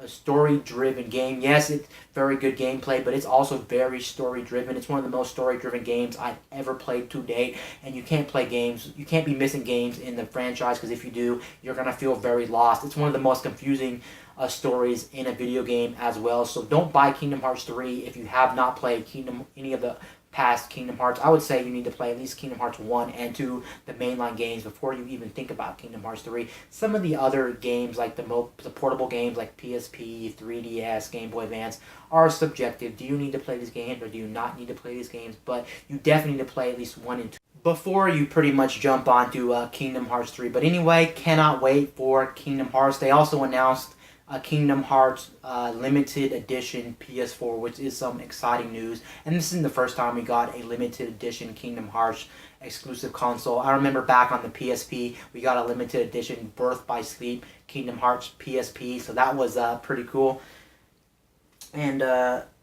story-driven game. Yes, it's very good gameplay, but it's also very story-driven. It's one of the most story-driven games I've ever played to date, and you can't be missing games in the franchise, because if you do, you're going to feel very lost. It's one of the most confusing stories in a video game as well, so don't buy Kingdom Hearts 3 if you have not played any of the past Kingdom Hearts. I would say you need to play at least Kingdom Hearts 1 and 2, the mainline games, before you even think about Kingdom Hearts 3. Some of the other games, like the portable games like PSP, 3DS, Game Boy Advance, are subjective. Do you need to play these games or do you not need to play these games? But you definitely need to play at least 1 and 2 before you pretty much jump onto Kingdom Hearts 3. But anyway, cannot wait for Kingdom Hearts. They also announced a Kingdom Hearts limited edition PS4, which is some exciting news. And this isn't the first time we got a limited edition Kingdom Hearts exclusive console. I remember back on the PSP, we got a limited edition Birth by Sleep Kingdom Hearts PSP, so that was pretty cool. And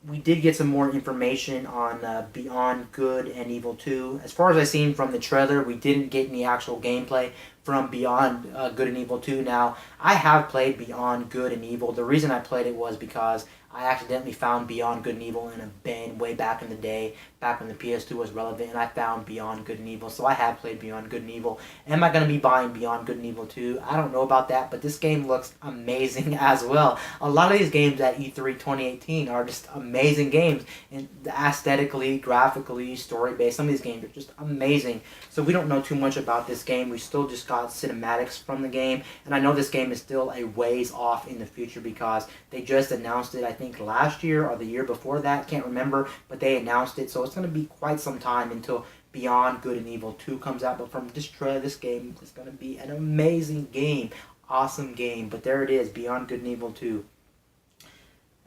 we did get some more information on Beyond Good and Evil 2. As far as I've seen from the trailer, we didn't get any actual gameplay from Beyond Good and Evil 2. Now, I have played Beyond Good and Evil. The reason I played it was because I accidentally found Beyond Good and Evil in a bin way back in the day, back when the PS2 was relevant, and I found Beyond Good and Evil, so I have played Beyond Good and Evil. Am I going to be buying Beyond Good and Evil 2? I don't know about that, but this game looks amazing as well. A lot of these games at E3 2018 are just amazing games, and aesthetically, graphically, story-based. Some of these games are just amazing. So we don't know too much about this game. We still just got cinematics from the game, and I know this game is still a ways off in the future because they just announced it, I think last year or the year before that, can't remember, but they announced it, so it's going to be quite some time until Beyond Good and Evil 2 comes out. But from this trailer, this game is going to be an amazing game, awesome game. But there it is, Beyond Good and Evil 2.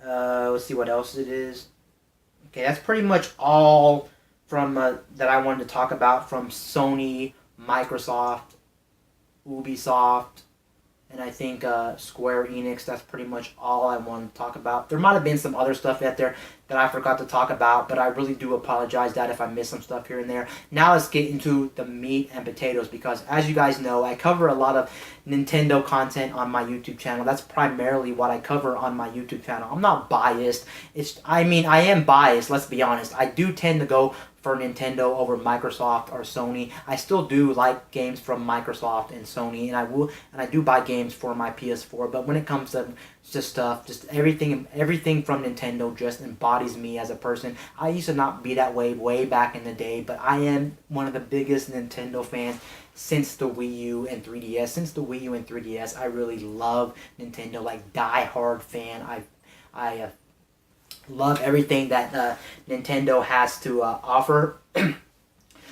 Let's see what else it is. Okay, that's pretty much all from that I wanted to talk about from Sony, Microsoft, Ubisoft, and I think Square Enix. That's pretty much all I wanted to talk about. There might have been some other stuff out there that I forgot to talk about, but I really do apologize that if I missed some stuff here and there. Now let's get into the meat and potatoes, because as you guys know, I cover a lot of Nintendo content on my YouTube channel. That's primarily what I cover on my YouTube channel. I'm not biased. I am biased, let's be honest. I do tend to go for Nintendo over Microsoft or Sony. I still do like games from Microsoft and Sony, and I do buy games for my PS4. But when it comes to just everything from Nintendo just embodies me as a person. I used to not be that way back in the day, but I am one of the biggest Nintendo fans since the Wii U and 3DS. Since the Wii U and 3DS, I really love Nintendo, like die-hard fan. I love everything that Nintendo has to offer.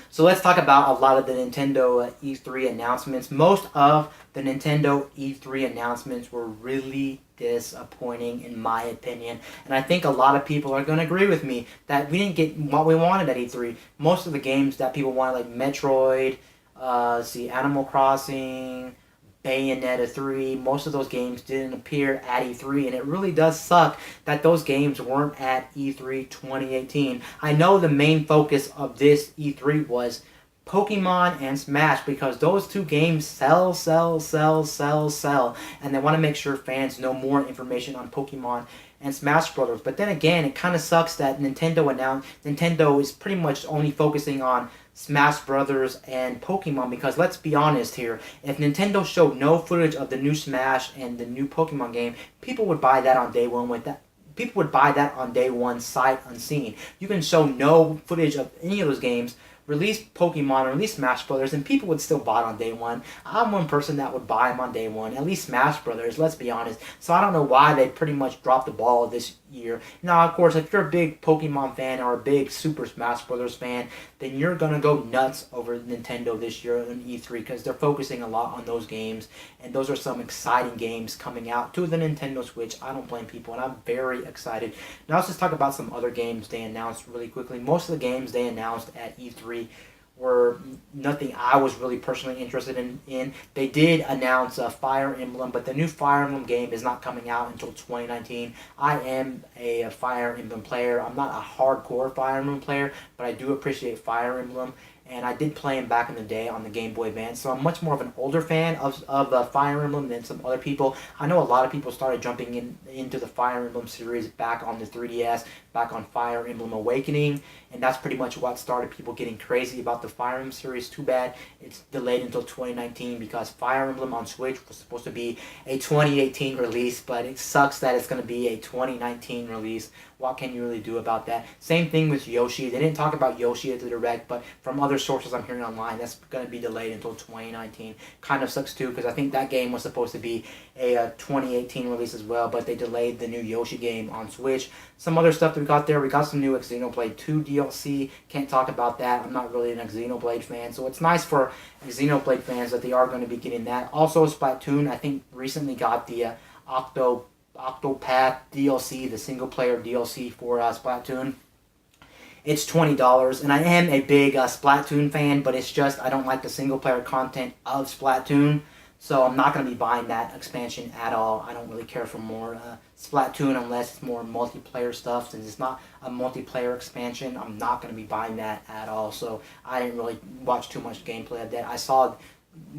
So let's talk about a lot of the Nintendo E3 announcements. Most of the Nintendo E3 announcements were really disappointing in my opinion. And I think a lot of people are going to agree with me that we didn't get what we wanted at E3. Most of the games that people wanted, like Metroid, Animal Crossing, Bayonetta 3, most of those games didn't appear at E3, and it really does suck that those games weren't at E3 2018. I know the main focus of this E3 was Pokemon and Smash, because those two games sell, and they want to make sure fans know more information on Pokemon and Smash Brothers. But then again, it kind of sucks that Nintendo is pretty much only focusing on Smash Brothers and Pokemon, because let's be honest here, if Nintendo showed no footage of the new Smash and the new Pokemon game, people would buy that on day one People would buy that on day one sight unseen. You can show no footage of any of those games, release Pokemon or release Smash Brothers, and people would still buy it on day one. I'm one person that would buy them on day one, at least Smash Brothers, let's be honest. So I don't know why they pretty much dropped the ball this year. Now, of course, if you're a big Pokemon fan or a big Super Smash Bros. Fan, then you're going to go nuts over Nintendo this year in E3 because they're focusing a lot on those games, and those are some exciting games coming out to the Nintendo Switch. I don't blame people, and I'm very excited. Now, let's just talk about some other games they announced really quickly. Most of the games they announced at E3 were nothing I was really personally interested in. They did announce a Fire Emblem, but the new Fire Emblem game is not coming out until 2019. I am a Fire Emblem player. I'm not a hardcore Fire Emblem player, but I do appreciate Fire Emblem. And I did play him back in the day on the Game Boy Advance, so I'm much more of an older fan of Fire Emblem than some other people. I know a lot of people started jumping into the Fire Emblem series back on the 3DS, back on Fire Emblem Awakening, and that's pretty much what started people getting crazy about the Fire Emblem series. Too bad it's delayed until 2019 because Fire Emblem on Switch was supposed to be a 2018 release, but it sucks that it's going to be a 2019 release. What can you really do about that? Same thing with Yoshi. They didn't talk about Yoshi at the Direct, but from other sources I'm hearing online, that's going to be delayed until 2019. Kind of sucks too, because I think that game was supposed to be a 2018 release as well, but they delayed the new Yoshi game on Switch. Some other stuff that we got there, we got some new Xenoblade 2 DLC. Can't talk about that. I'm not really an Xenoblade fan, so it's nice for Xenoblade fans that they are going to be getting that. Also, Splatoon, I think, recently got the Octopath DLC, the single-player DLC for Splatoon. It's $20, and I am a big Splatoon fan, but it's just I don't like the single-player content of Splatoon, so I'm not going to be buying that expansion at all. I don't really care for more Splatoon unless it's more multiplayer stuff. Since it's not a multiplayer expansion, I'm not going to be buying that at all, so I didn't really watch too much gameplay of that. I saw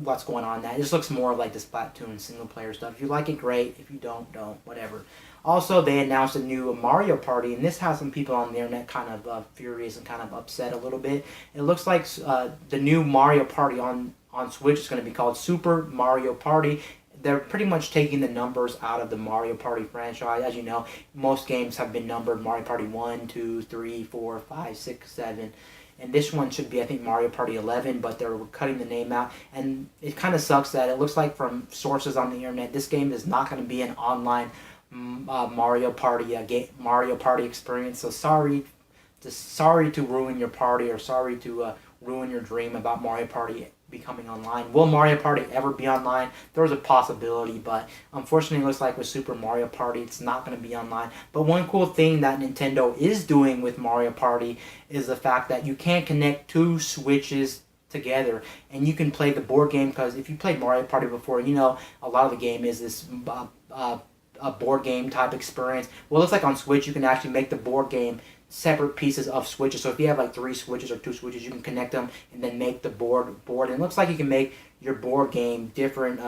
what's going on in that. It just looks more like the Splatoon single player stuff. If you like it, great. If you don't, whatever. Also, they announced a new Mario Party, and this has some people on the internet kind of furious and kind of upset a little bit. It looks like the new Mario Party on Switch is going to be called Super Mario Party. They're pretty much taking the numbers out of the Mario Party franchise. As you know, most games have been numbered Mario Party 1, 2, 3, 4, 5, 6, 7. And this one should be, I think, Mario Party 11, but they're cutting the name out. And it kind of sucks that it looks like from sources on the internet, this game is not going to be an online Mario Party experience. So sorry to ruin your party, or sorry to ruin your dream about Mario Party becoming online. Will Mario Party ever be online? There's a possibility, but unfortunately it looks like with Super Mario Party it's not going to be online. But one cool thing that Nintendo is doing with Mario Party is the fact that you can connect two Switches together and you can play the board game, because if you played Mario Party before, you know a lot of the game is this a board game type experience. Well, it looks like on Switch you can actually make the board game separate pieces of Switches. So if you have like 3 Switches or 2 Switches, you can connect them and then make the board. And it looks like you can make your board game different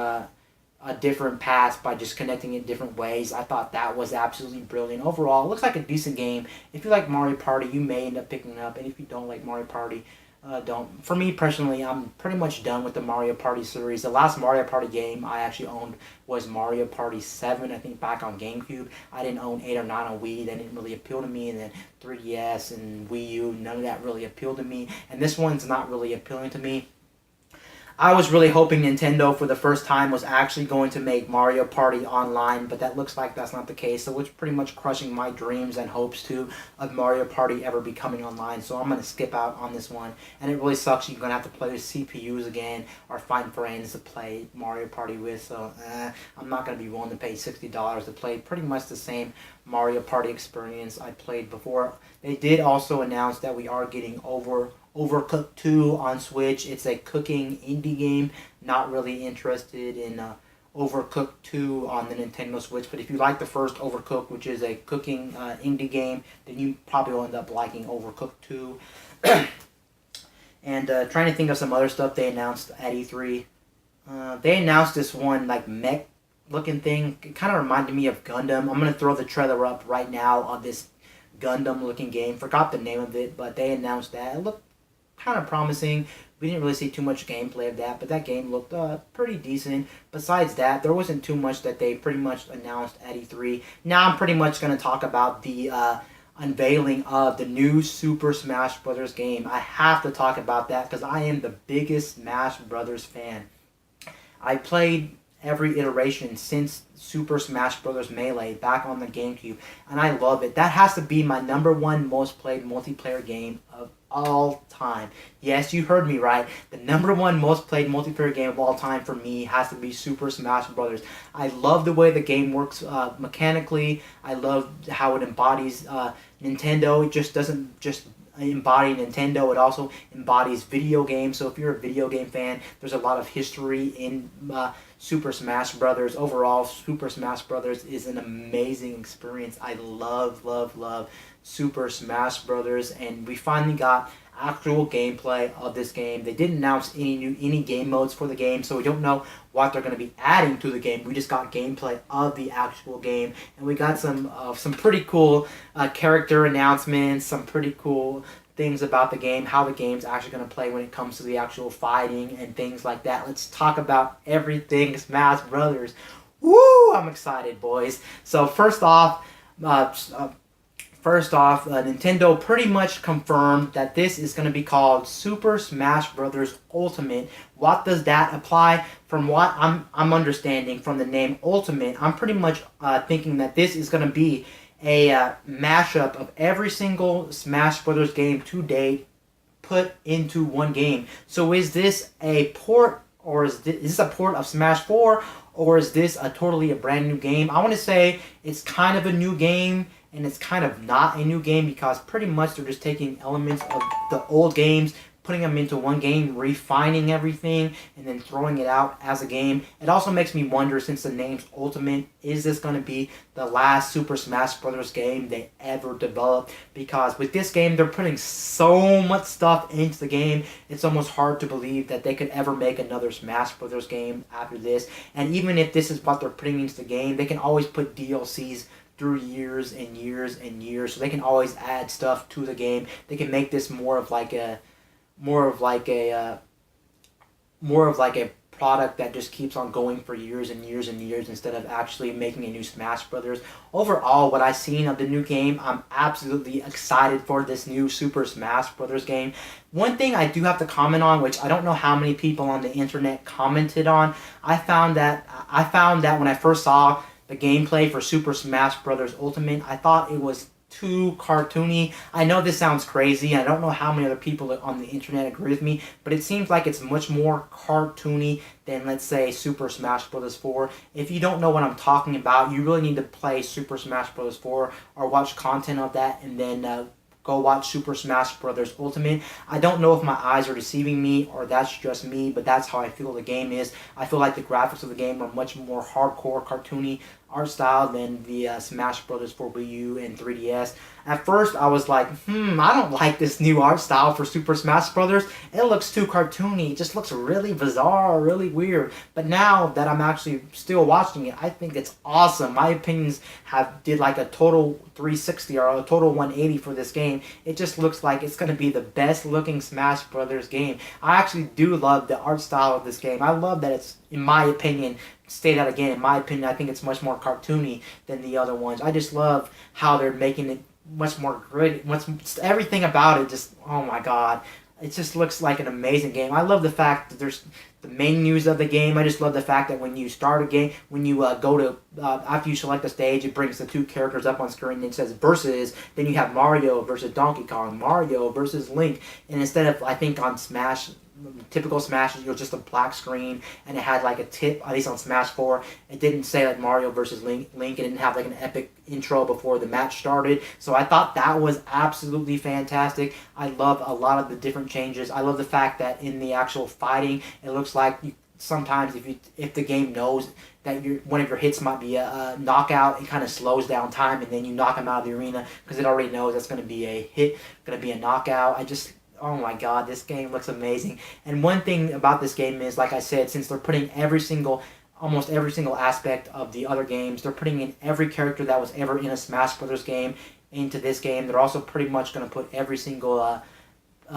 paths by just connecting it different ways. I thought that was absolutely brilliant. Overall, it looks like a decent game. If you like Mario Party, you may end up picking it up, and if you don't like Mario Party, don't. For me personally, I'm pretty much done with the Mario Party series. The last Mario Party game I actually owned was Mario Party 7, I think back on GameCube. I didn't own 8 or 9 on Wii. That didn't really appeal to me. And then 3DS and Wii U, none of that really appealed to me. And this one's not really appealing to me. I was really hoping Nintendo for the first time was actually going to make Mario Party online, but that looks like that's not the case. So it's pretty much crushing my dreams and hopes too of Mario Party ever becoming online. So I'm going to skip out on this one. And it really sucks. You're going to have to play with CPUs again or find friends to play Mario Party with. So I'm not going to be willing to pay $60 to play pretty much the same Mario Party experience I played before. They did also announce that we are getting Overcooked 2 on Switch. It's a cooking indie game. Not really interested in Overcooked 2 on the Nintendo Switch, but if you like the first Overcooked, which is a cooking indie game, then you probably will end up liking Overcooked 2. And trying to think of some other stuff they announced at E3. They announced this one like mech looking thing. It kind of reminded me of Gundam. I'm going to throw the trailer up right now on this Gundam looking game. Forgot the name of it, but they announced that. It looked kind of promising. We didn't really see too much gameplay of that, but that game looked pretty decent. Besides that, there wasn't too much that they pretty much announced at E3. Now I'm pretty much going to talk about the unveiling of the new Super Smash Bros. Game. I have to talk about that because I am the biggest Smash Bros. Fan. I played every iteration since Super Smash Bros. Melee back on the GameCube, and I love it. That has to be my #1 most played multiplayer game of all time. Yes, you heard me right. The #1 most played multiplayer game of all time for me has to be Super Smash Bros. I love the way the game works mechanically. I love how it embodies Nintendo. It just doesn't just embody Nintendo, it also embodies video games. So if you're a video game fan, there's a lot of history in Super Smash Brothers. Overall, Super Smash Brothers is an amazing experience. I love Super Smash Brothers, and we finally got actual gameplay of this game. They didn't announce any game modes for the game, so we don't know what they're going to be adding to the game. We just got gameplay of the actual game, and we got some pretty cool character announcements, some pretty cool things about the game, how the game's actually going to play when it comes to the actual fighting and things like that. Let's talk about everything Smash Brothers. Woo! I'm excited, boys. So first off, Nintendo pretty much confirmed that this is going to be called Super Smash Bros. Ultimate. What does that apply? From what I'm understanding from the name Ultimate, I'm pretty much thinking that this is going to be a mashup of every single Smash Bros. Game to date put into one game. So is this a port, or is this a port of Smash 4, or is this a brand new game? I want to say it's kind of a new game, and it's kind of not a new game, because pretty much they're just taking elements of the old games, putting them into one game, refining everything, and then throwing it out as a game. It also makes me wonder, since the name's Ultimate, is this going to be the last Super Smash Bros. Game they ever developed? Because with this game, they're putting so much stuff into the game, it's almost hard to believe that they could ever make another Smash Bros. Game after this. And even if this is what they're putting into the game, they can always put DLCs through years and years and years, so they can always add stuff to the game. They can make this more of like a product that just keeps on going for years and years and years, instead of actually making a new Smash Brothers. Overall, what I've seen of the new game, I'm absolutely excited for this new Super Smash Brothers game. One thing I do have to comment on, which I don't know how many people on the internet commented on, I found that when I first saw the gameplay for Super Smash Bros. Ultimate, I thought it was too cartoony. I know this sounds crazy. I don't know how many other people on the internet agree with me, but it seems like it's much more cartoony than, let's say, Super Smash Bros. 4. If you don't know what I'm talking about, you really need to play Super Smash Bros. 4 or watch content of that, and then go watch Super Smash Bros. Ultimate. I don't know if my eyes are deceiving me or that's just me, but that's how I feel the game is. I feel like the graphics of the game are much more hardcore, cartoony art style than the Smash Bros. For Wii U and 3DS. At first, I was like, I don't like this new art style for Super Smash Bros. It looks too cartoony. It just looks really bizarre, really weird. But now that I'm actually still watching it, I think it's awesome. My opinions did like a total 360 or a total 180 for this game. It just looks like it's going to be the best looking Smash Bros. Game. I actually do love the art style of this game. I love that it's, in my opinion, state that again, in my opinion, I think it's much more cartoony than the other ones. I just love how they're making it much more gritty. Everything about it just, oh my god. It just looks like an amazing game. I love the fact that there's the menus of the game. I just love the fact that when you start a game, when you go to, after you select a stage, it brings the two characters up on screen and it says versus, then you have Mario versus Donkey Kong, Mario versus Link, and instead of, I think on Smash, typical Smash, it was just a black screen, and it had like a tip, at least on Smash 4, it didn't say like Mario versus Link, it didn't have like an epic intro before the match started, so I thought that was absolutely fantastic. I love a lot of the different changes. I love the fact that in the actual fighting, it looks like sometimes if the game knows that one of your hits might be a knockout, it kind of slows down time, and then you knock them out of the arena, because it already knows that's going to be a hit, going to be a knockout. Oh my god, this game looks amazing. And one thing about this game is, like I said, since they're putting almost every single aspect of the other games, they're putting in every character that was ever in a Smash Brothers game into this game. They're also pretty much going to put every single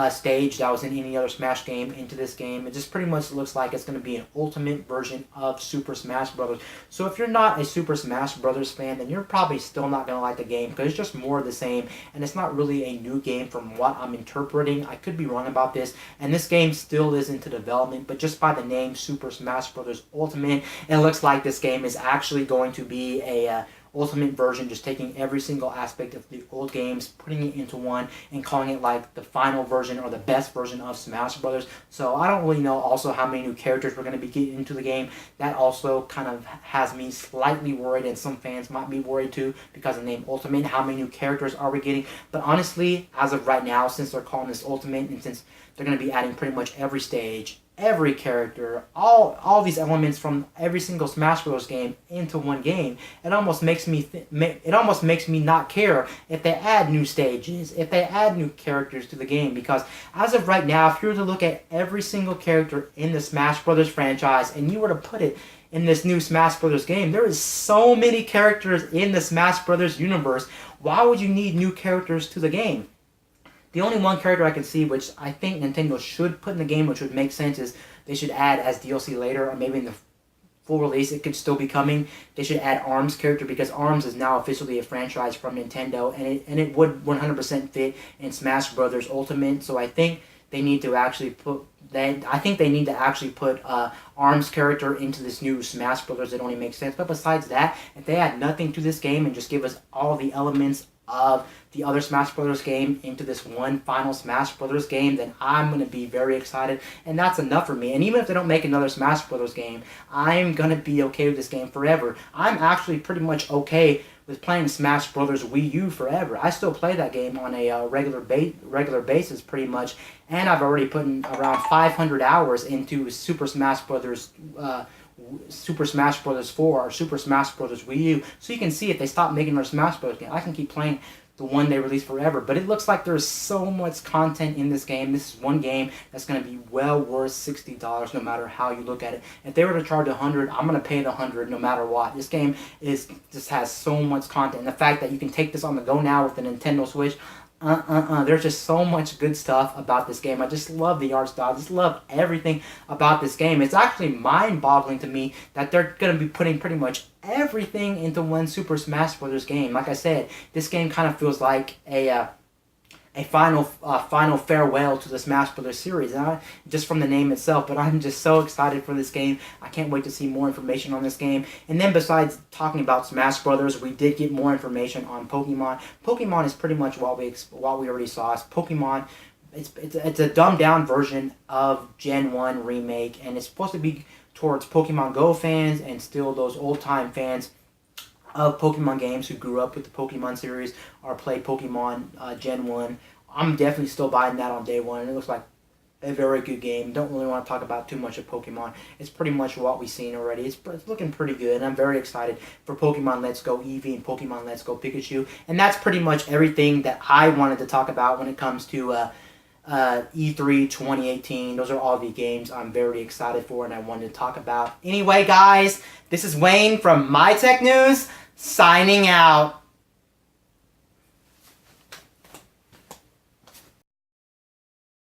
stage that was in any other Smash game into this game. It just pretty much looks like it's going to be an ultimate version of Super Smash Bros. So if you're not a Super Smash Bros. Fan, then you're probably still not going to like the game because it's just more of the same, and it's not really a new game from what I'm interpreting. I could be wrong about this, and this game still is into development, but just by the name Super Smash Bros. Ultimate, it looks like this game is actually going to be a ultimate version, just taking every single aspect of the old games, putting it into one, and calling it like the final version or the best version of Smash Brothers. So I don't really know also how many new characters we're going to be getting into the game. That also kind of has me slightly worried, and some fans might be worried too because of the name Ultimate. How many new characters are we getting? But honestly, as of right now, since they're calling this Ultimate, and since they're going to be adding pretty much every stage, every character, all these elements from every single Smash Bros. Game into one game, it almost makes me not care if they add new stages, if they add new characters to the game, because as of right now, if you were to look at every single character in the Smash Bros. Franchise and you were to put it in this new Smash Bros. Game, there is so many characters in the Smash Bros. Universe. Why would you need new characters to the game? The only one character I can see, which I think Nintendo should put in the game, which would make sense, is they should add as DLC later, or maybe in the full release, it could still be coming. They should add ARMS character, because ARMS is now officially a franchise from Nintendo, and it would 100% fit in Smash Brothers Ultimate. So I think they need to actually put ARMS character into this new Smash Brothers. It only makes sense. But besides that, if they add nothing to this game and just give us all the elements of the other Smash Brothers game into this one final Smash Brothers game, then I'm going to be very excited, and that's enough for me. And even if they don't make another Smash Brothers game, I'm going to be okay with this game forever. I'm actually pretty much okay with playing Smash Brothers Wii U forever. I still play that game on a regular basis pretty much, and I've already put in around 500 hours into Super Smash Brothers 4 or Super Smash Bros. Wii U. So you can see if they stop making their Smash Bros. Game, I can keep playing the one they released forever. But it looks like there's so much content in this game. This is one game that's going to be well worth $60 no matter how you look at it. If they were to charge $100, I'm going to pay the $100 no matter what. This game just has so much content. And the fact that you can take this on the go now with the Nintendo Switch, there's just so much good stuff about this game. I just love the art style. I just love everything about this game. It's actually mind-boggling to me that they're going to be putting pretty much everything into one Super Smash Bros. Game. Like I said, this game kind of feels like a final farewell to the Smash Bros. Series, just from the name itself. But I'm just so excited for this game. I can't wait to see more information on this game. And then besides talking about Smash Bros., we did get more information on Pokemon. Pokemon is pretty much what we already saw. It's Pokemon. It's a dumbed down version of Gen 1 remake, and it's supposed to be towards Pokemon Go fans and still those old time fans of Pokemon games who grew up with the Pokemon series or play Pokemon Gen 1. I'm definitely still buying that on day one. It looks like a very good game. Don't really want to talk about too much of Pokemon. It's pretty much what we've seen already. It's looking pretty good, and I'm very excited for Pokemon Let's Go Eevee and Pokemon Let's Go Pikachu. And that's pretty much everything that I wanted to talk about when it comes to E3 2018. Those are all the games I'm very excited for and I wanted to talk about. Anyway, guys, this is Wayne from My Tech News, signing out.